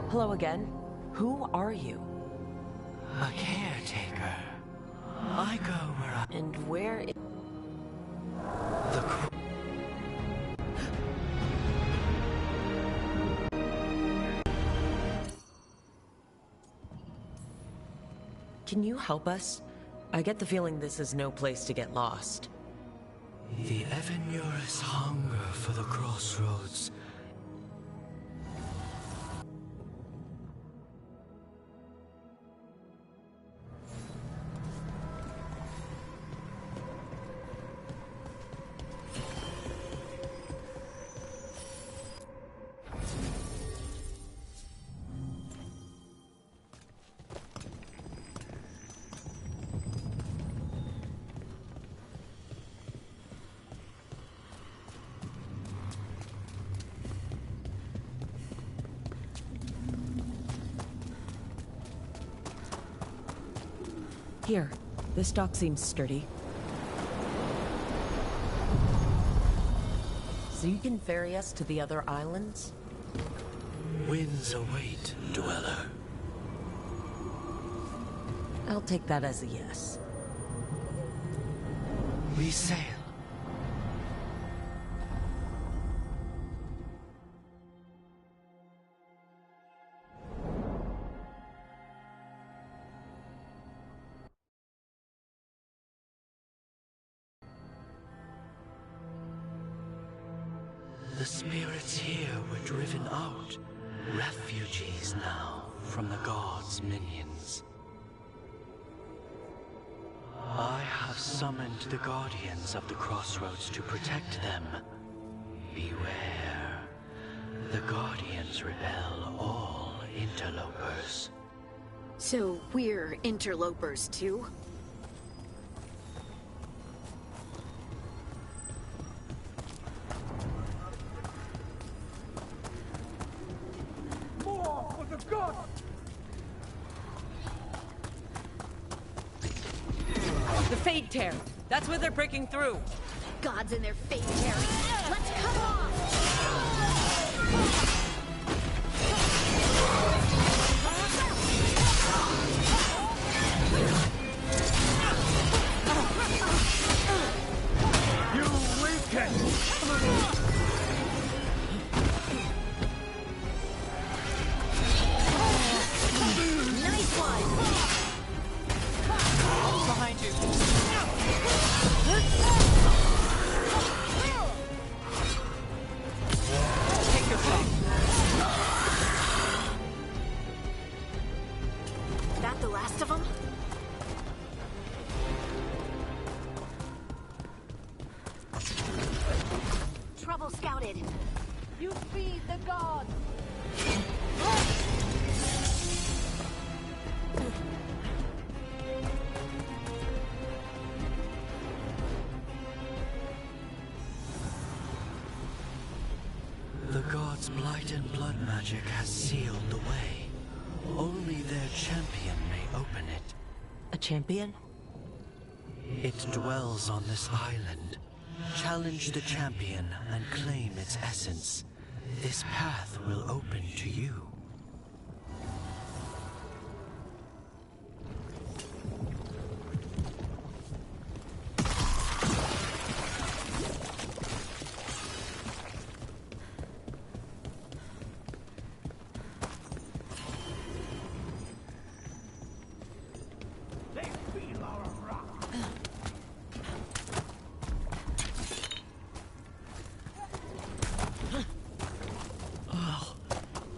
Hello again. Who are you? A caretaker. I go where I... And where is... The... Can you help us? I get the feeling this is no place to get lost. The Evanurus hunger for the crossroads. Here, this dock seems sturdy. So you can ferry us to the other islands? Winds await, dweller. I'll take that as a yes. We sail. The spirits here were driven out, Refugees now from the gods' minions. I have summoned the Guardians of the Crossroads to protect them. Beware. The Guardians repel all interlopers. So we're interlopers too? More for the gods! The Fade Tear. That's where they're breaking through. Gods and their Fade Tear. Let's cut off! You weaken! Nice one! Behind you. Take your shot. That the last of them? Trouble scouted. You feed the gods! The gods' blight and blood magic has sealed the way. Only their champion may open it. A champion? It dwells on this island. Challenge the champion and claim its essence. This path will open to you.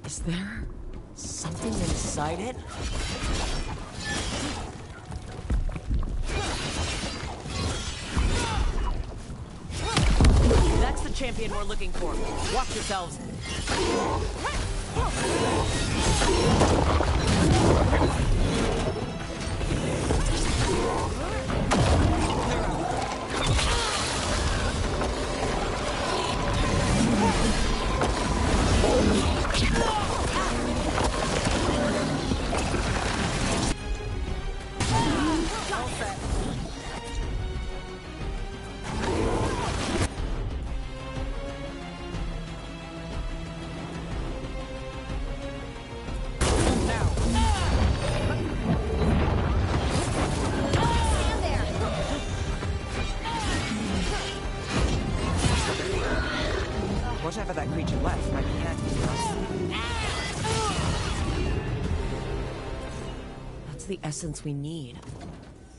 Is there something inside it? That's the champion we're looking for. Watch yourselves. Whatever that creature left might be handy for us. That's the essence we need.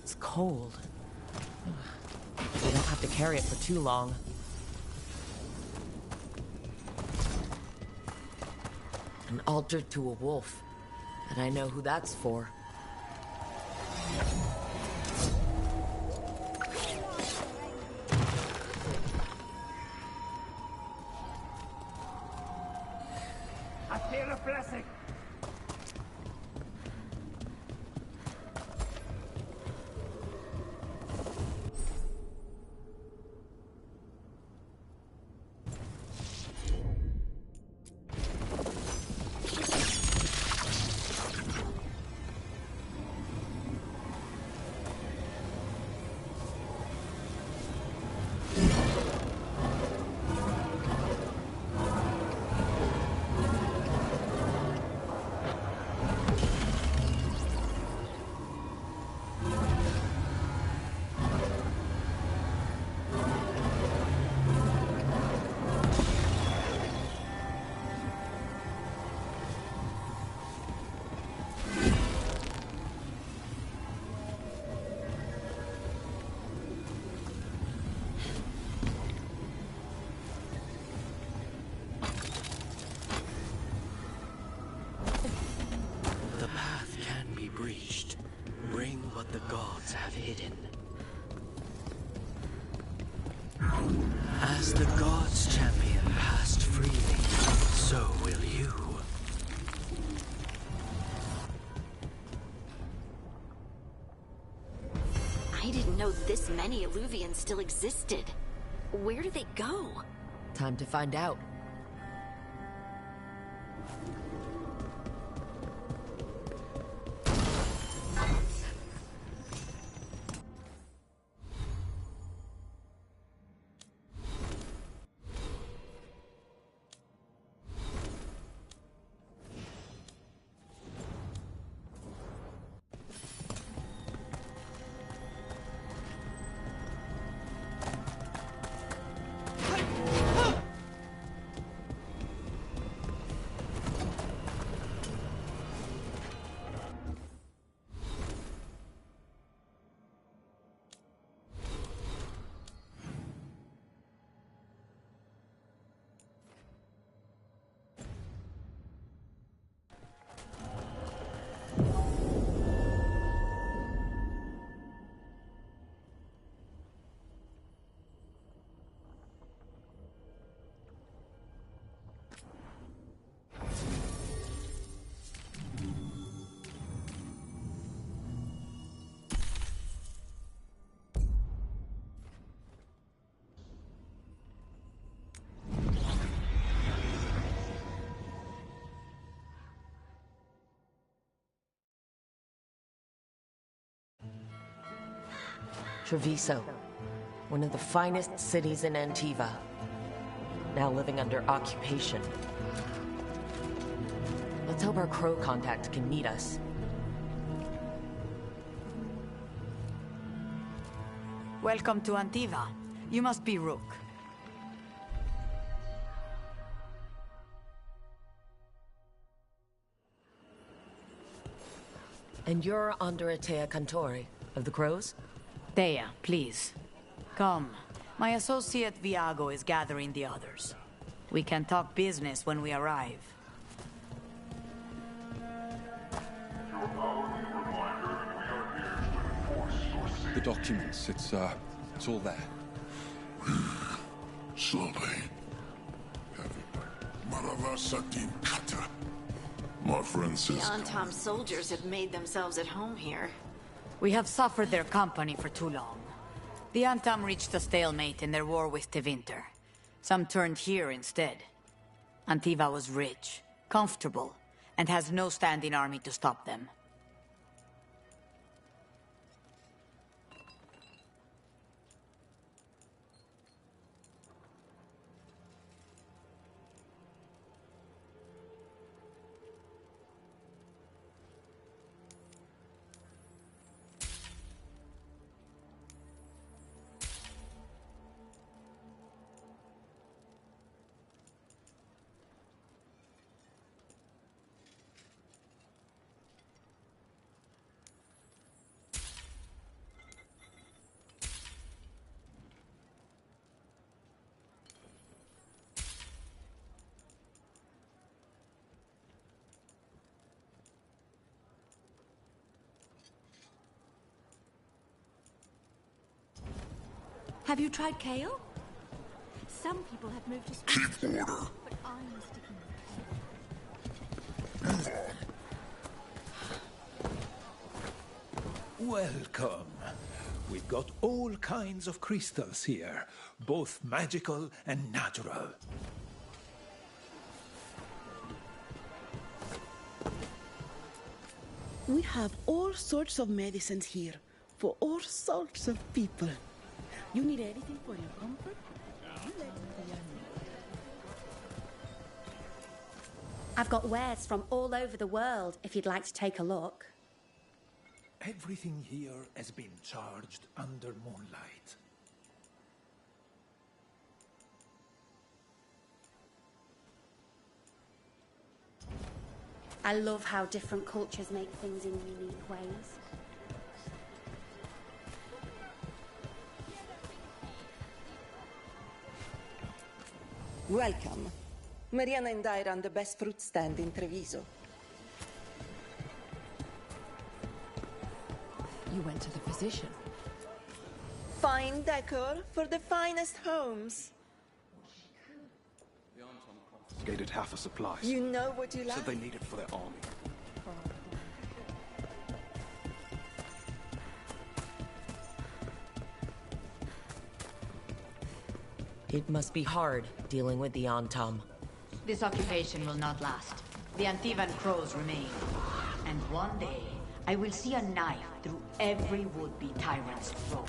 It's cold. We don't have to carry it for too long. An altar to a wolf. And I know who that's for. I feel a blessing. what the gods have hidden. As the gods' champion passed freely, so will you. I didn't know this many Illuvians still existed. Where do they go? Time to find out. Treviso, one of the finest cities in Antiva, now living under occupation. Let's hope our crow contact can meet us. Welcome to Antiva. You must be Rook. And you're Andrea Cantori, of the Crows? Thea, please. Come. My associate Viago is gathering the others. We can talk business when we arrive. The documents, it's all there. Slowly. Maravasatin Kata. My friend says... The Antam soldiers have made themselves at home here. We have suffered their company for too long. The Antam reached a stalemate in their war with Tevinter. Some turned here instead. Antiva was rich, comfortable, and has no standing army to stop them. Have you tried kale? Some people have moved to... Keep order. But I'm sticking with kale. Welcome. We've got all kinds of crystals here, both magical and natural. We have all sorts of medicines here, for all sorts of people. You need anything for your comfort? I've got wares from all over the world, if you'd like to take a look. Everything here has been charged under moonlight. I love how different cultures make things in unique ways. Welcome. Mariana and I run the best fruit stand in Treviso. you went to the physician. Fine decor for the finest homes. Gated half the supplies. You know what you like. Said they need it for their army. It must be hard dealing with the Antam. This occupation will not last. The Antivan crows remain. And one day, I will see a knife through every would-be tyrant's throat.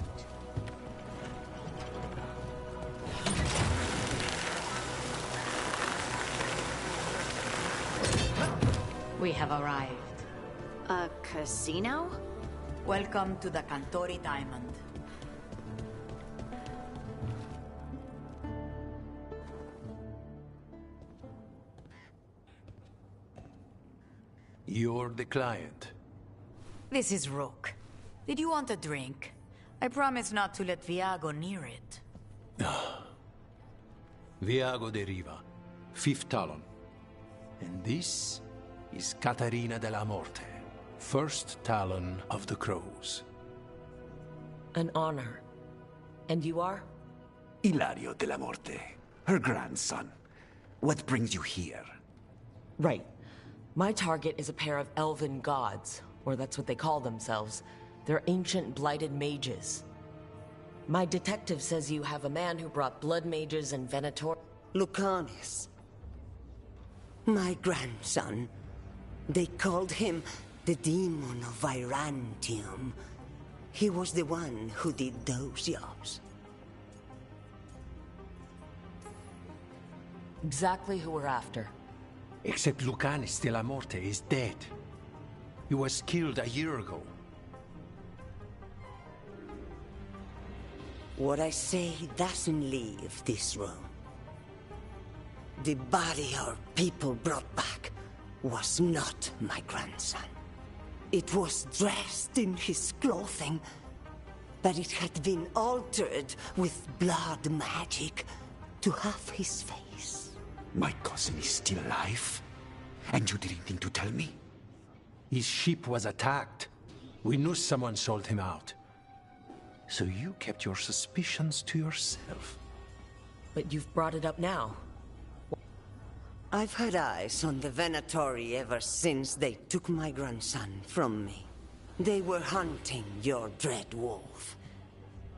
We have arrived. A casino? Welcome to the Cantori Diamond. You're the client. This is Rook. Did you want a drink? I promise not to let Viago near it. Viago de Riva, 5th Talon. And this is Catarina de la Morte, 1st Talon of the Crows. An honor. And you are? Ilario de la Morte, her grandson. What brings you here? Right. My target is a pair of elven gods, or that's what they call themselves. They're ancient blighted mages. My detective says you have a man who brought blood mages and Venator. Lucanis. My grandson. They called him the Demon of Virantium. He was the one who did those jobs. Exactly who we're after. Except Lucanis de la Morte is dead. He was killed a year ago. What I say doesn't leave this room. The body our people brought back was not my grandson. It was dressed in his clothing, but it had been altered with blood magic to have his face. My cousin is still alive? And you didn't think to tell me? His ship was attacked. We knew someone sold him out. So you kept your suspicions to yourself. But you've brought it up now. I've had eyes on the Venatori ever since they took my grandson from me. They were hunting your dread wolf.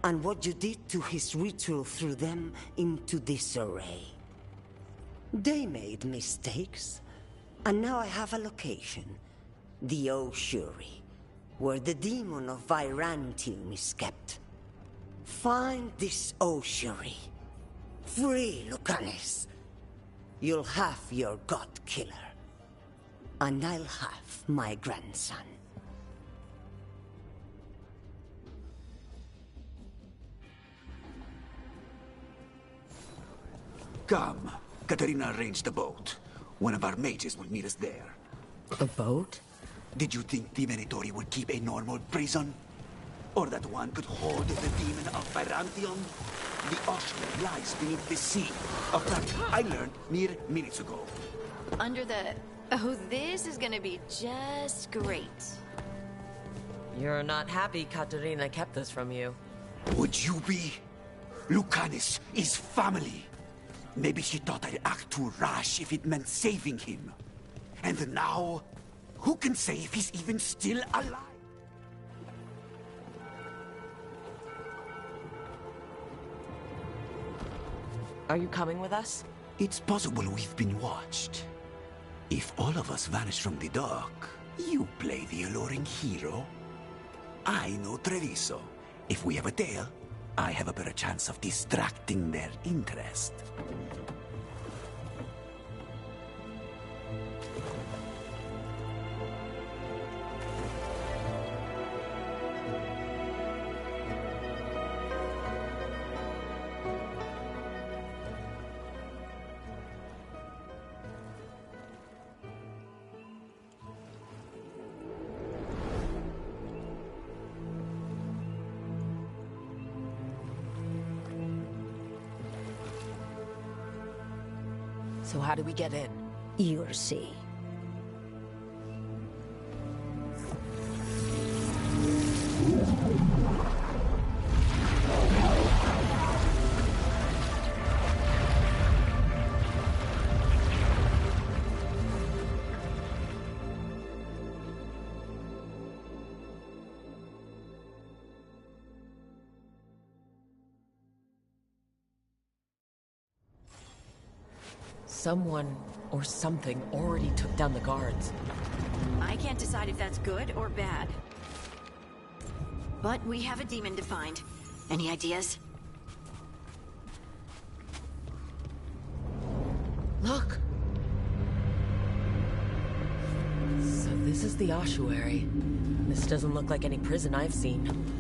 And what you did to his ritual threw them into disarray. They made mistakes, and now I have a location. The Ossuary, where the demon of Virantium is kept. Find this Ossuary. Free Lucanis. You'll have your god killer. And I'll have my grandson. Come. Katarina arranged the boat. One of our mages will meet us there. A boat? Did you think the Venatori would keep a normal prison? Or that one could hold the demon of Virantium? The Ossuary lies beneath the sea. A fact I learned mere minutes ago. Under the... Oh, this is gonna be just great. You're not happy Katarina kept this from you. Would you be? Lucanis is family. Maybe she thought I'd act too rash if it meant saving him. And now, who can say if he's even still alive? Are you coming with us? It's possible we've been watched. If all of us vanish from the dock, you play the alluring hero. I know Treviso. If we have a tail, I have a better chance of distracting their interest. So how do we get in? You'll see. Someone or something already took down the guards. I can't decide if that's good or bad. But we have a demon to find. Any ideas? Look! So this is the ossuary. This doesn't look like any prison I've seen.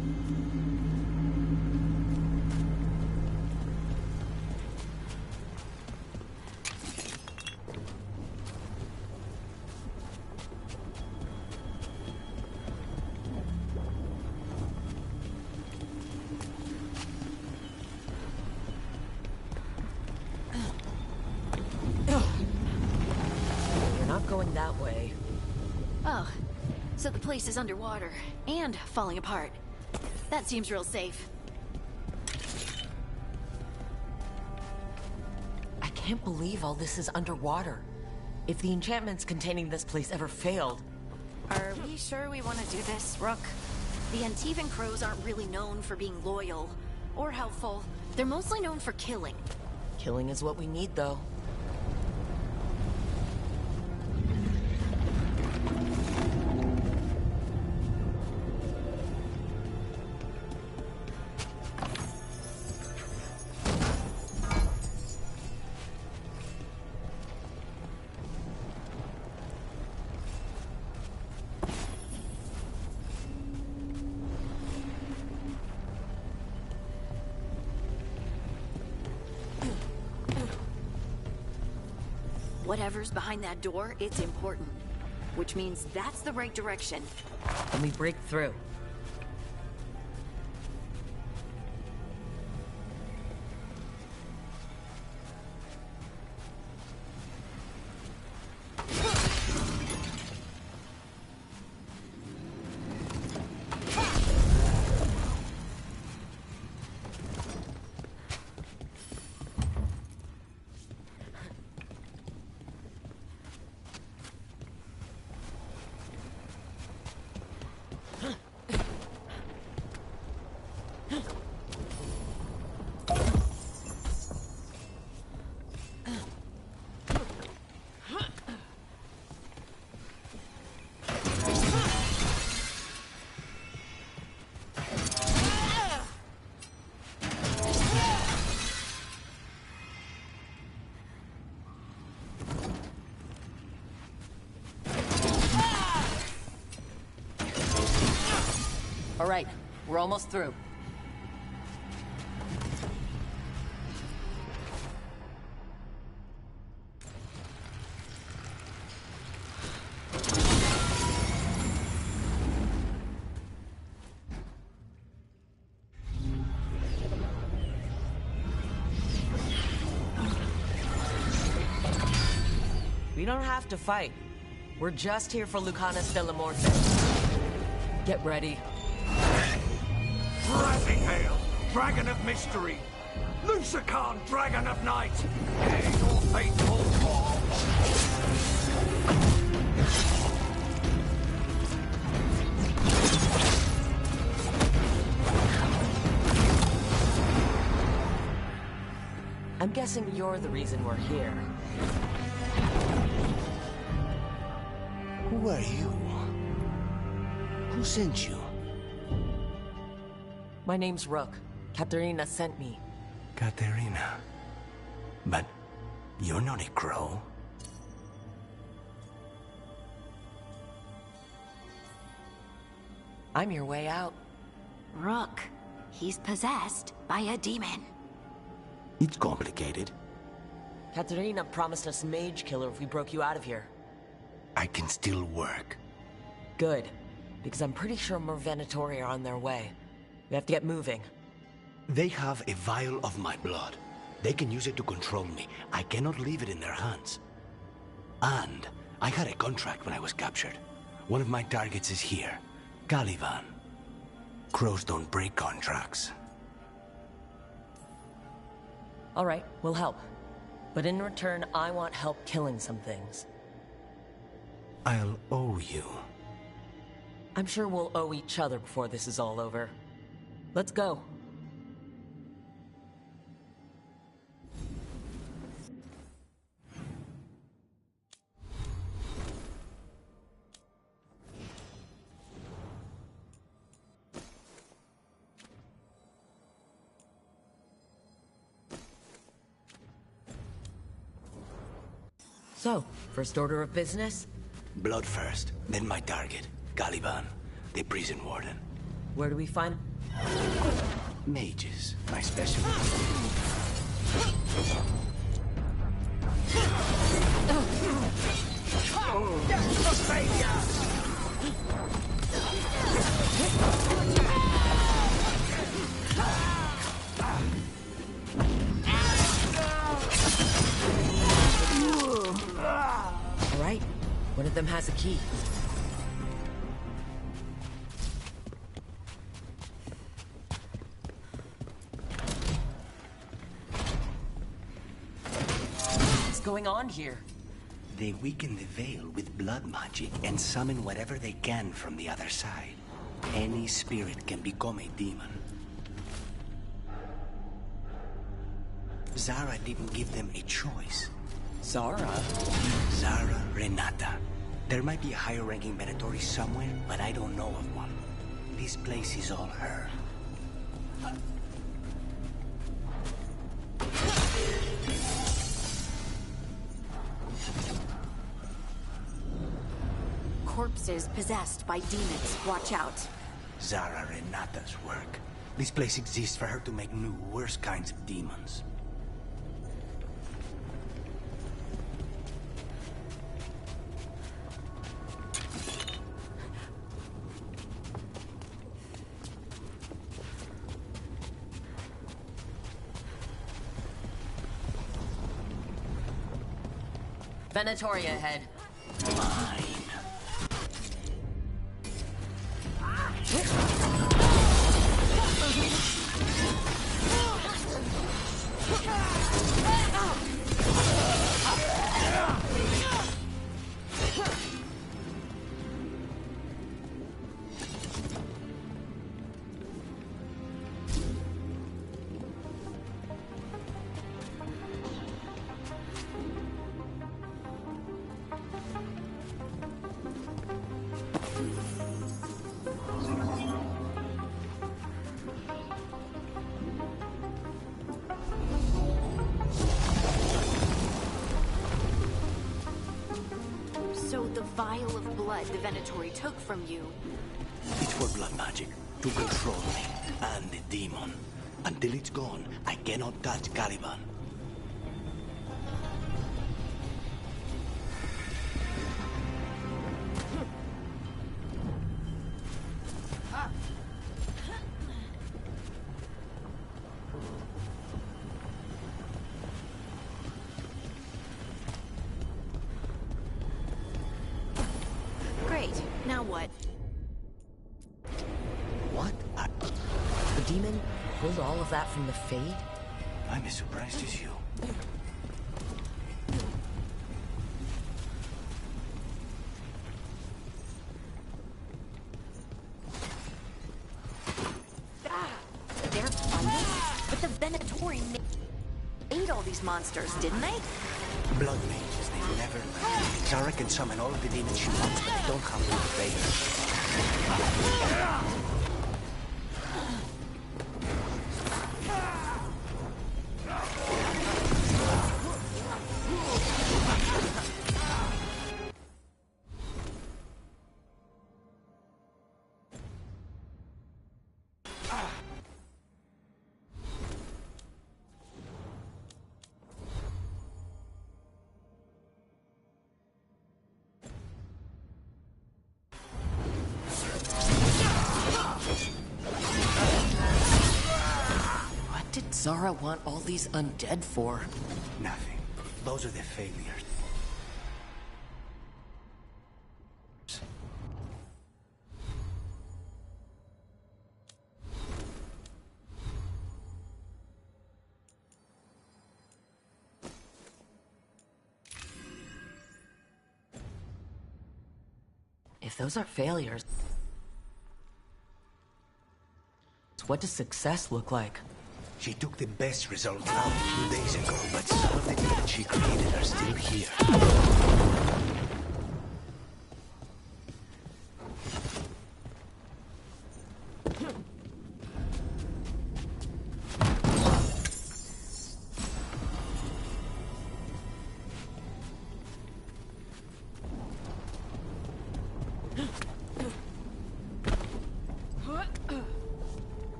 Going that way. Oh, so the place is underwater and falling apart. That seems real safe. I can't believe all this is underwater. If the enchantments containing this place ever failed... Are we sure we want to do this, Rook? The Antivan Crows aren't really known for being loyal or helpful. They're mostly known for killing. Killing is what we need, though. Whatever's behind that door, it's important. Which means that's the right direction. And we break through. All right, we're almost through. We don't have to fight. We're just here for Lucanus de la Morte. Get ready. Rising Hail, Dragon of Mystery! Lucican, Dragon of Night! Hear your faithful call! I'm guessing you're the reason we're here. Who are you? Who sent you? My name's Rook. Katerina sent me. Katerina. But you're not a crow. I'm your way out. Rook, he's possessed by a demon. It's complicated. Katerina promised us Mage Killer if we broke you out of here. I can still work. Good, because I'm pretty sure more Venatori are on their way. We have to get moving. They have a vial of my blood. They can use it to control me. I cannot leave it in their hands. And I had a contract when I was captured. One of my targets is here, Caliban. Crows don't break contracts. All right, we'll help. But in return, I want help killing some things. I'll owe you. I'm sure we'll owe each other before this is all over. Let's go. So, first order of business? Blood first, then my target, Caliban, the prison warden. Where do we find... Mages, my specialty. All right, one of them has a key. What's going on here? They weaken the veil with blood magic and summon whatever they can from the other side. Any spirit can become a demon. Zara didn't give them a choice. Zara? Zara Renata. There might be a higher-ranking Venatori somewhere, but I don't know of one. This place is all her. Corpses possessed by demons. Watch out. Zara Renata's work. This place exists for her to make new, worse kinds of demons. Venatoria ahead. Mine. So the vial of blood the Venatori took from you... It's for blood magic, to control me, and the demon. Until it's gone, I cannot touch Caliban. Great. Now what? What? The demon pulled all of that from the Fade? I'm as surprised as you. They're fighting? But the Venatori made all these monsters, didn't they? Blood mages, they never learn. Zara can summon all of the demons she wants, but they don't have to obey her. What did Zara want all these undead for? Nothing. Those are the failures. If those are failures, what does success look like? She took the best results out a few days ago, but some of the demons she created are still here.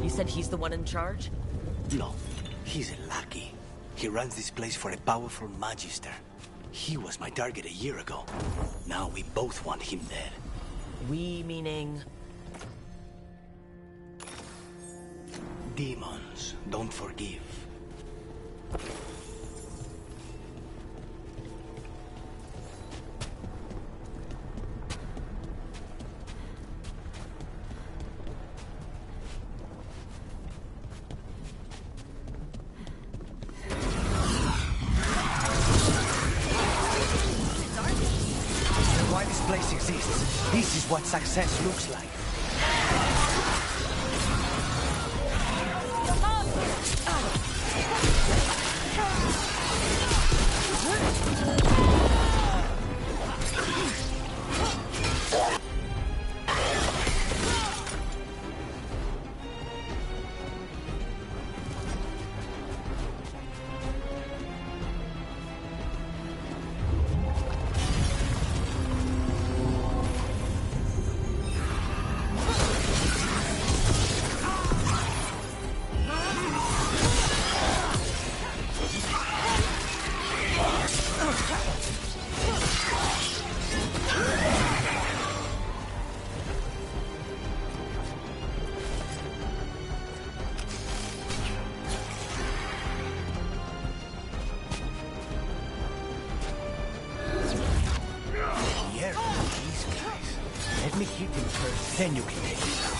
You said he's the one in charge? No, he's a lackey. He runs this place for a powerful magister. He was my target a year ago. Now we both want him dead. We meaning? Demons don't forgive. This is what success looks like. Let me hit him first, then you can take him out.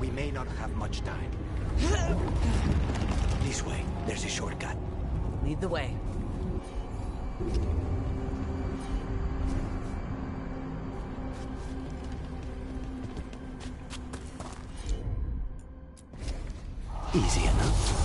We may not have much time. This way, there's a shortcut. Lead the way. Easy enough.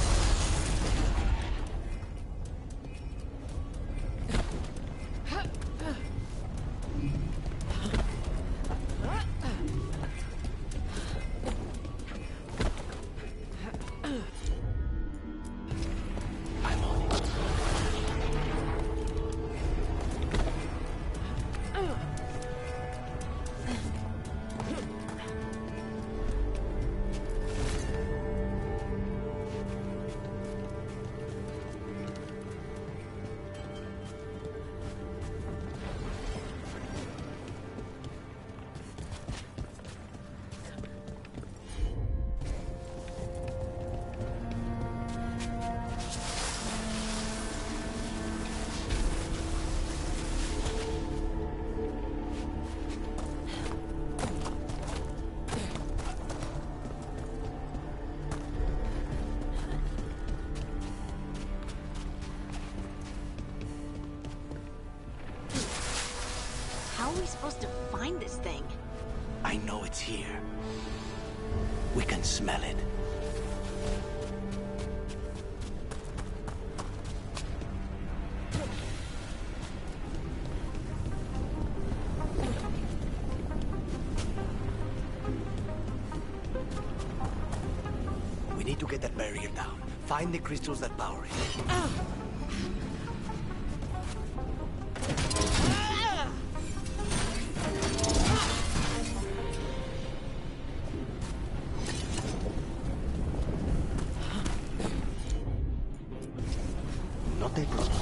How are we supposed to find this thing? I know it's here. We can smell it. We need to get that barrier down. Find the crystals that power it. Not a problem.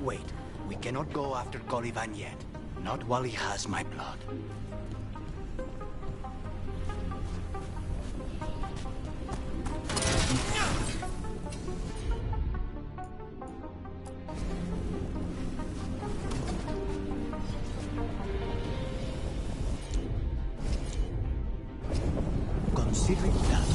Wait, we cannot go after Colivan yet. Not while he has my blood. Considering that,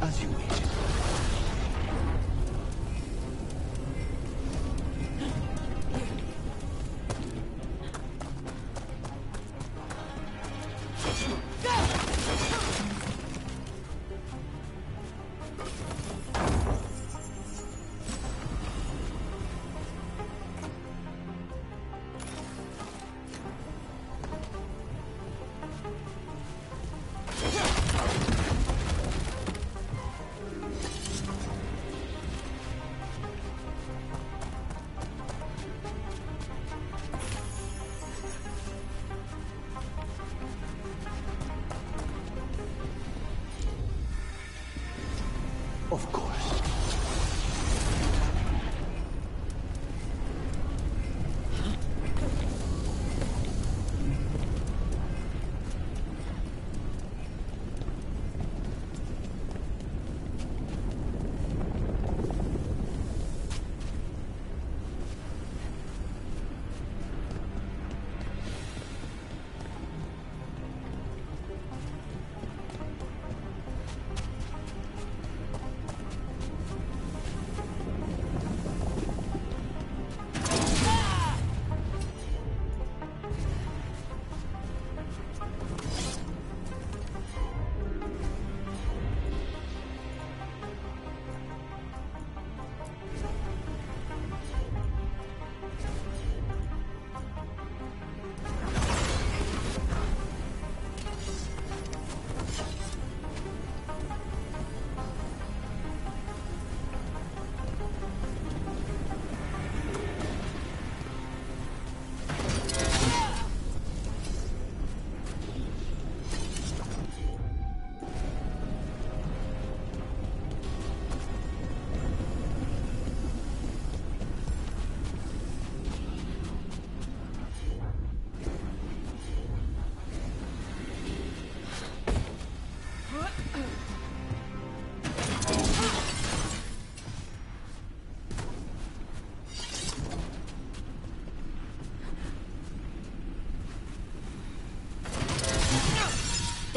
as you wish. Of course.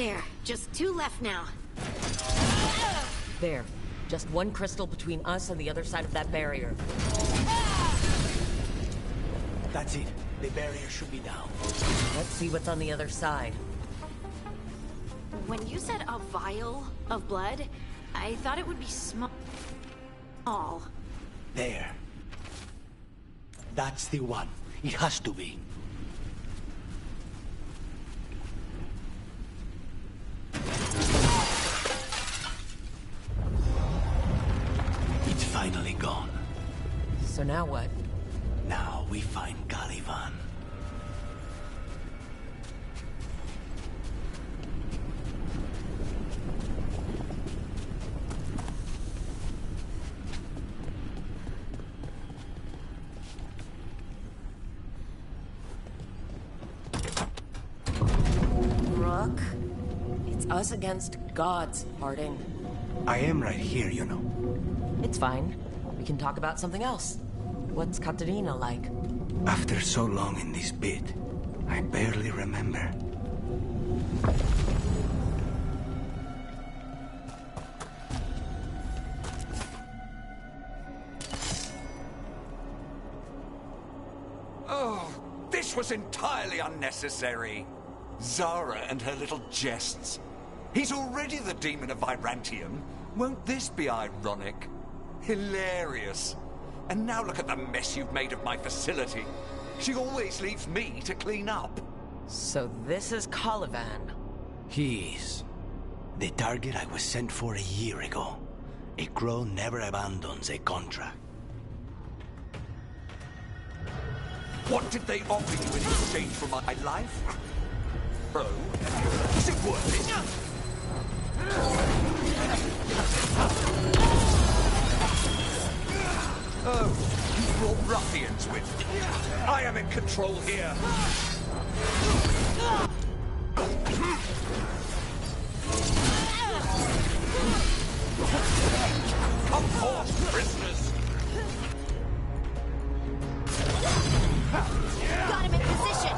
There, just 2 left now. There. Just 1 crystal between us and the other side of that barrier. That's it. The barrier should be down. Let's see what's on the other side. When you said a vial of blood, I thought it would be small. There. That's the one. It has to be. It's finally gone. So now what? Now we find Caliban. Rook? It's us against gods, Harding. I am right here, you know. It's fine. We can talk about something else. What's Katarina like? After so long in this bit, I barely remember. Oh, this was entirely unnecessary. Zara and her little jests. He's already the demon of Virantium. Won't this be ironic? Hilarious. And now look at the mess you've made of my facility. She always leaves me to clean up. So this is Caliban. He is. The target I was sent for a year ago. A crow never abandons a contract. What did they offer you in exchange for my life? Bro, is it worth it? Oh, you brought ruffians with you. I am in control here. Come forth, prisoners. Got him in position.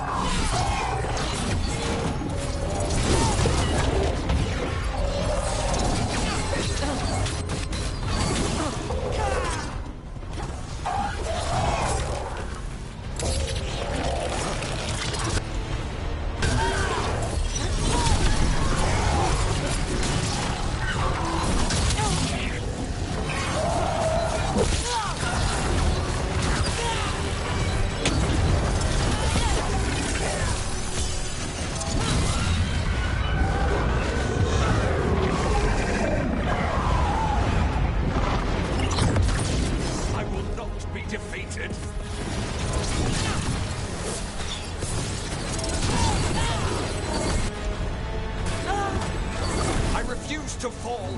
To fall.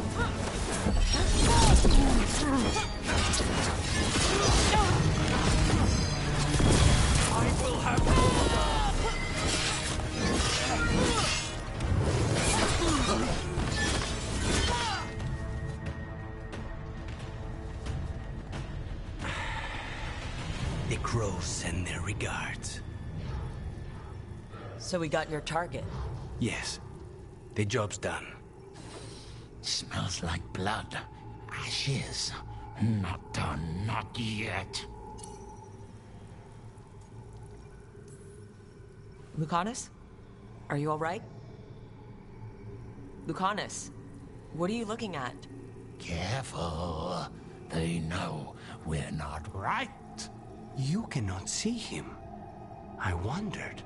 I will have The crows send their regards. So we got your target? Yes. The job's done. Smells like blood. Ashes. Not done, not yet. Lucanus? Are you all right? Lucanus, what are you looking at? Careful. They know we're not right. You cannot see him. I wondered.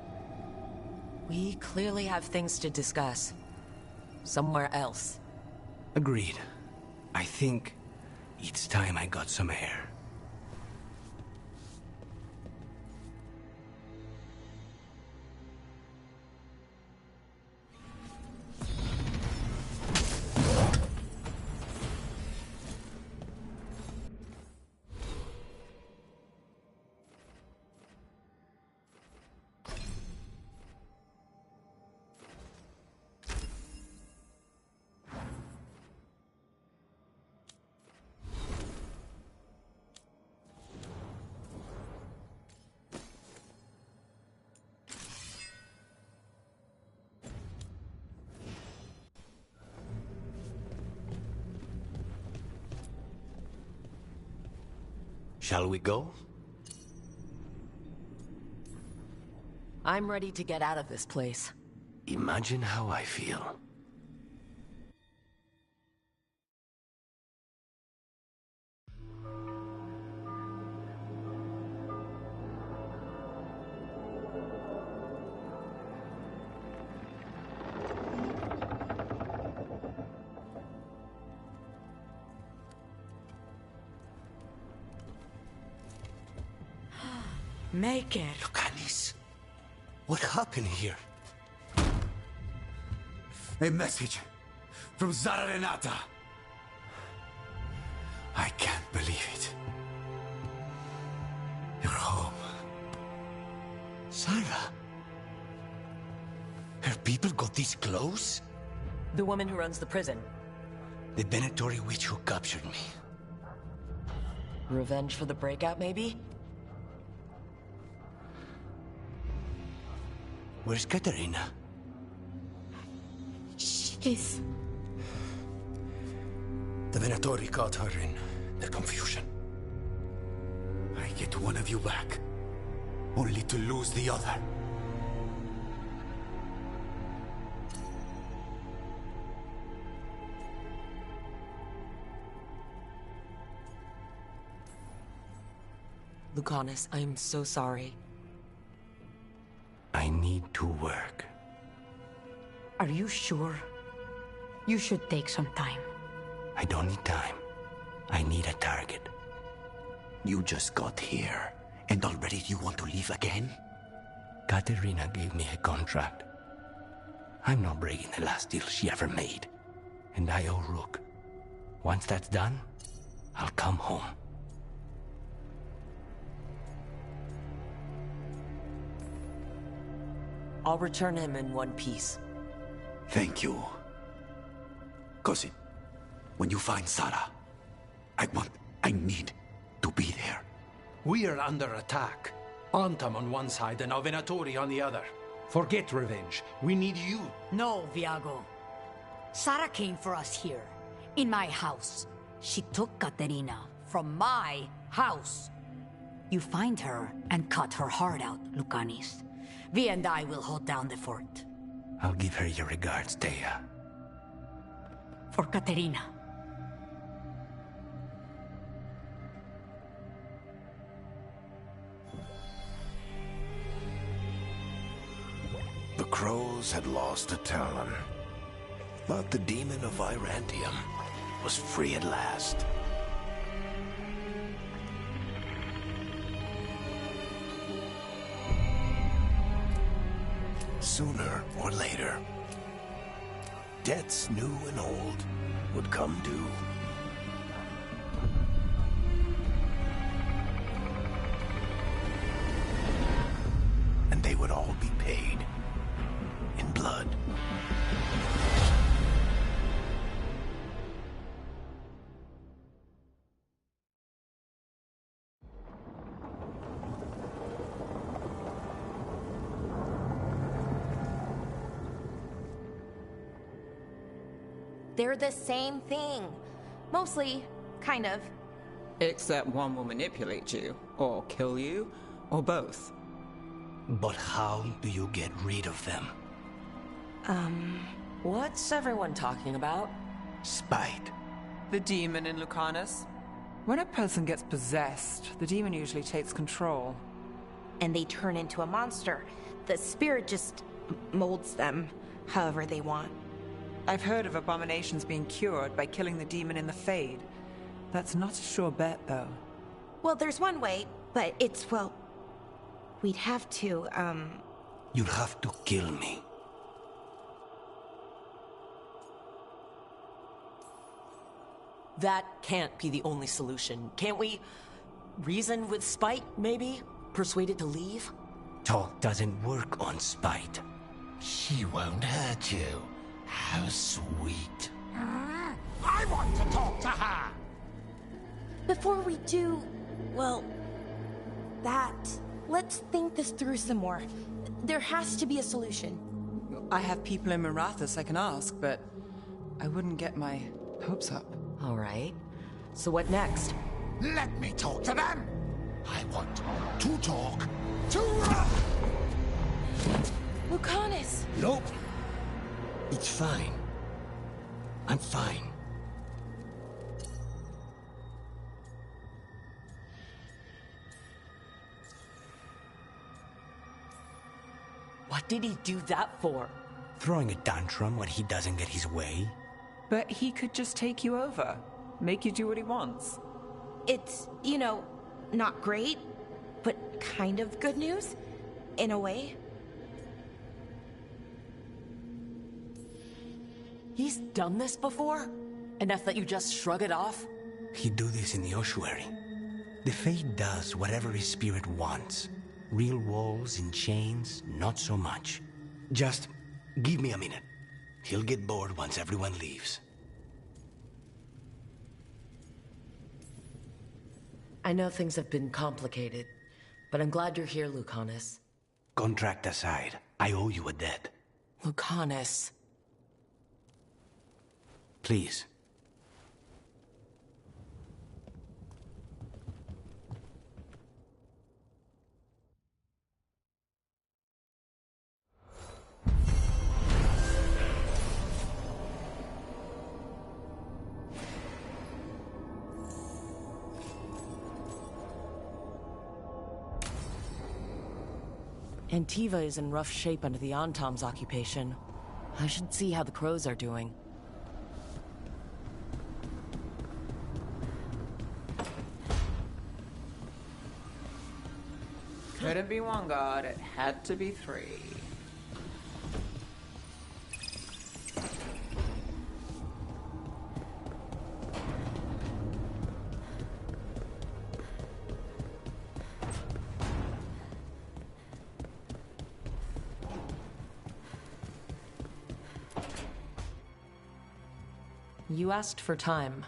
We clearly have things to discuss. Somewhere else. Agreed. I think it's time I got some air. Shall we go? I'm ready to get out of this place. Imagine how I feel. Make it. Lucanis, what happened here? A message from Zara Renata. I can't believe it. You're home. Sarah? Her people got this close? The woman who runs the prison. The Venatori witch who captured me. Revenge for the breakout, maybe? Where's Katerina? She's... The Venatori caught her in their confusion. I get one of you back, only to lose the other. Lucanis, I am so sorry. I need to work. Are you sure? You should take some time. I don't need time. I need a target. You just got here, and already you want to leave again? Katerina gave me a contract. I'm not breaking the last deal she ever made. And I owe Rook. Once that's done, I'll come home. I'll return him in one piece. Thank you. Cousin, when you find Sarah, I need to be there. We are under attack. Antam on one side and our Venatori on the other. Forget revenge. We need you. No, Viago. Sarah came for us here, in my house. She took Katerina from my house. You find her and cut her heart out, Lucanis. Vi and I will hold down the fort. I'll give her your regards, Thea. For Katerina. The crows had lost a Talon, but the demon of Irantium was free at last. Sooner or later, debts new and old would come due. And they would all be paid in blood. They're the same thing. Mostly, kind of. Except one will manipulate you, or kill you, or both. But how do you get rid of them? What's everyone talking about? Spite. The demon in Lucanus. When a person gets possessed, the demon usually takes control. And they turn into a monster. The spirit just molds them however they want. I've heard of abominations being cured by killing the demon in the Fade. That's not a sure bet, though. Well, there's one way, but it's, well... We'd have to, You'd have to kill me. That can't be the only solution. Can't we reason with Spite, maybe? Persuade it to leave? Talk doesn't work on Spite. She won't hurt you. How sweet. I want to talk to her! Before we do, well, that... Let's think this through some more. There has to be a solution. I have people in Marathas I can ask, but I wouldn't get my hopes up. All right. So what next? Let me talk to them! I want to talk to... Lucanus! Nope. It's fine. I'm fine. What did he do that for? Throwing a tantrum when he doesn't get his way? But he could just take you over, make you do what he wants. It's, not great, but kind of good news, in a way. He's done this before? Enough that you just shrug it off? He'd do this in the ossuary. The Fate does whatever his spirit wants. Real walls and chains, not so much. Just give me a minute. He'll get bored once everyone leaves. I know things have been complicated, but I'm glad you're here, Lucanus. Contract aside, I owe you a debt. Lucanus. Please. Antiva is in rough shape under the Antom's occupation. I should see how the crows are doing. Couldn't be one god, it had to be three. You asked for time.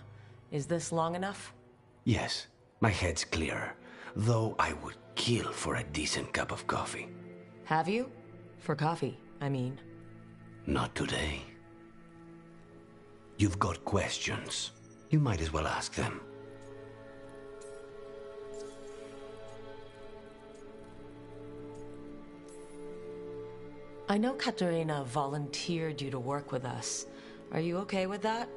Is this long enough? Yes, my head's clearer. Though I would kill for a decent cup of coffee. Have you? For coffee, I mean. Not today. You've got questions. You might as well ask them. I know Katerina volunteered you to work with us. Are you okay with that?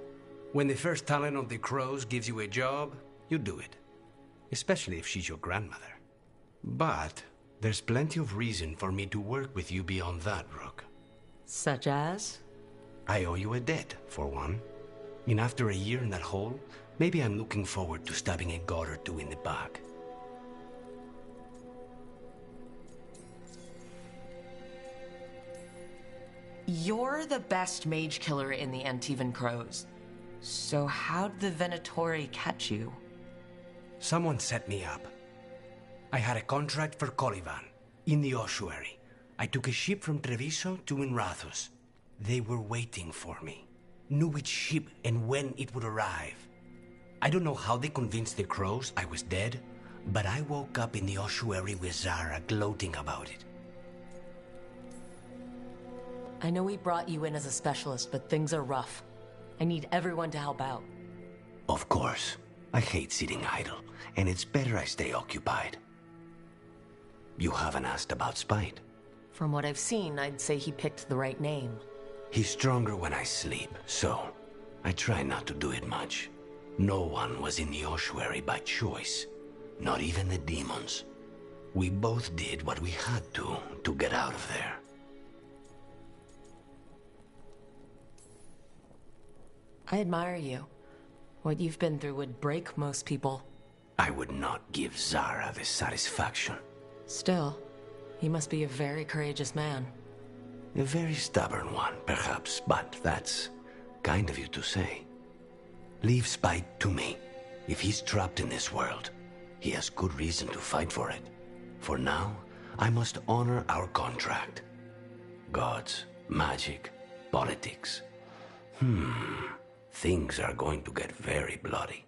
When the first talent of the crows gives you a job, you do it. Especially if she's your grandmother. But there's plenty of reason for me to work with you beyond that, Rook. Such as? I owe you a debt, for one. And after a year in that hole, maybe I'm looking forward to stabbing a god or two in the back. You're the best mage killer in the Antivan Crows. So how'd the Venatori catch you? Someone set me up. I had a contract for Colivan, in the ossuary. I took a ship from Treviso to Inrathus. They were waiting for me. Knew which ship and when it would arrive. I don't know how they convinced the crows I was dead, but I woke up in the ossuary with Zara gloating about it. I know we brought you in as a specialist, but things are rough. I need everyone to help out. Of course. I hate sitting idle, and it's better I stay occupied. You haven't asked about Spite. From what I've seen, I'd say he picked the right name. He's stronger when I sleep, so I try not to do it much. No one was in the ossuary by choice, not even the demons. We both did what we had to get out of there. I admire you. What you've been through would break most people. I would not give Zara the satisfaction. Still, he must be a very courageous man. A very stubborn one, perhaps, but that's kind of you to say. Leave Spite to me. If he's trapped in this world, he has good reason to fight for it. For now, I must honor our contract. Gods, magic, politics. Things are going to get very bloody.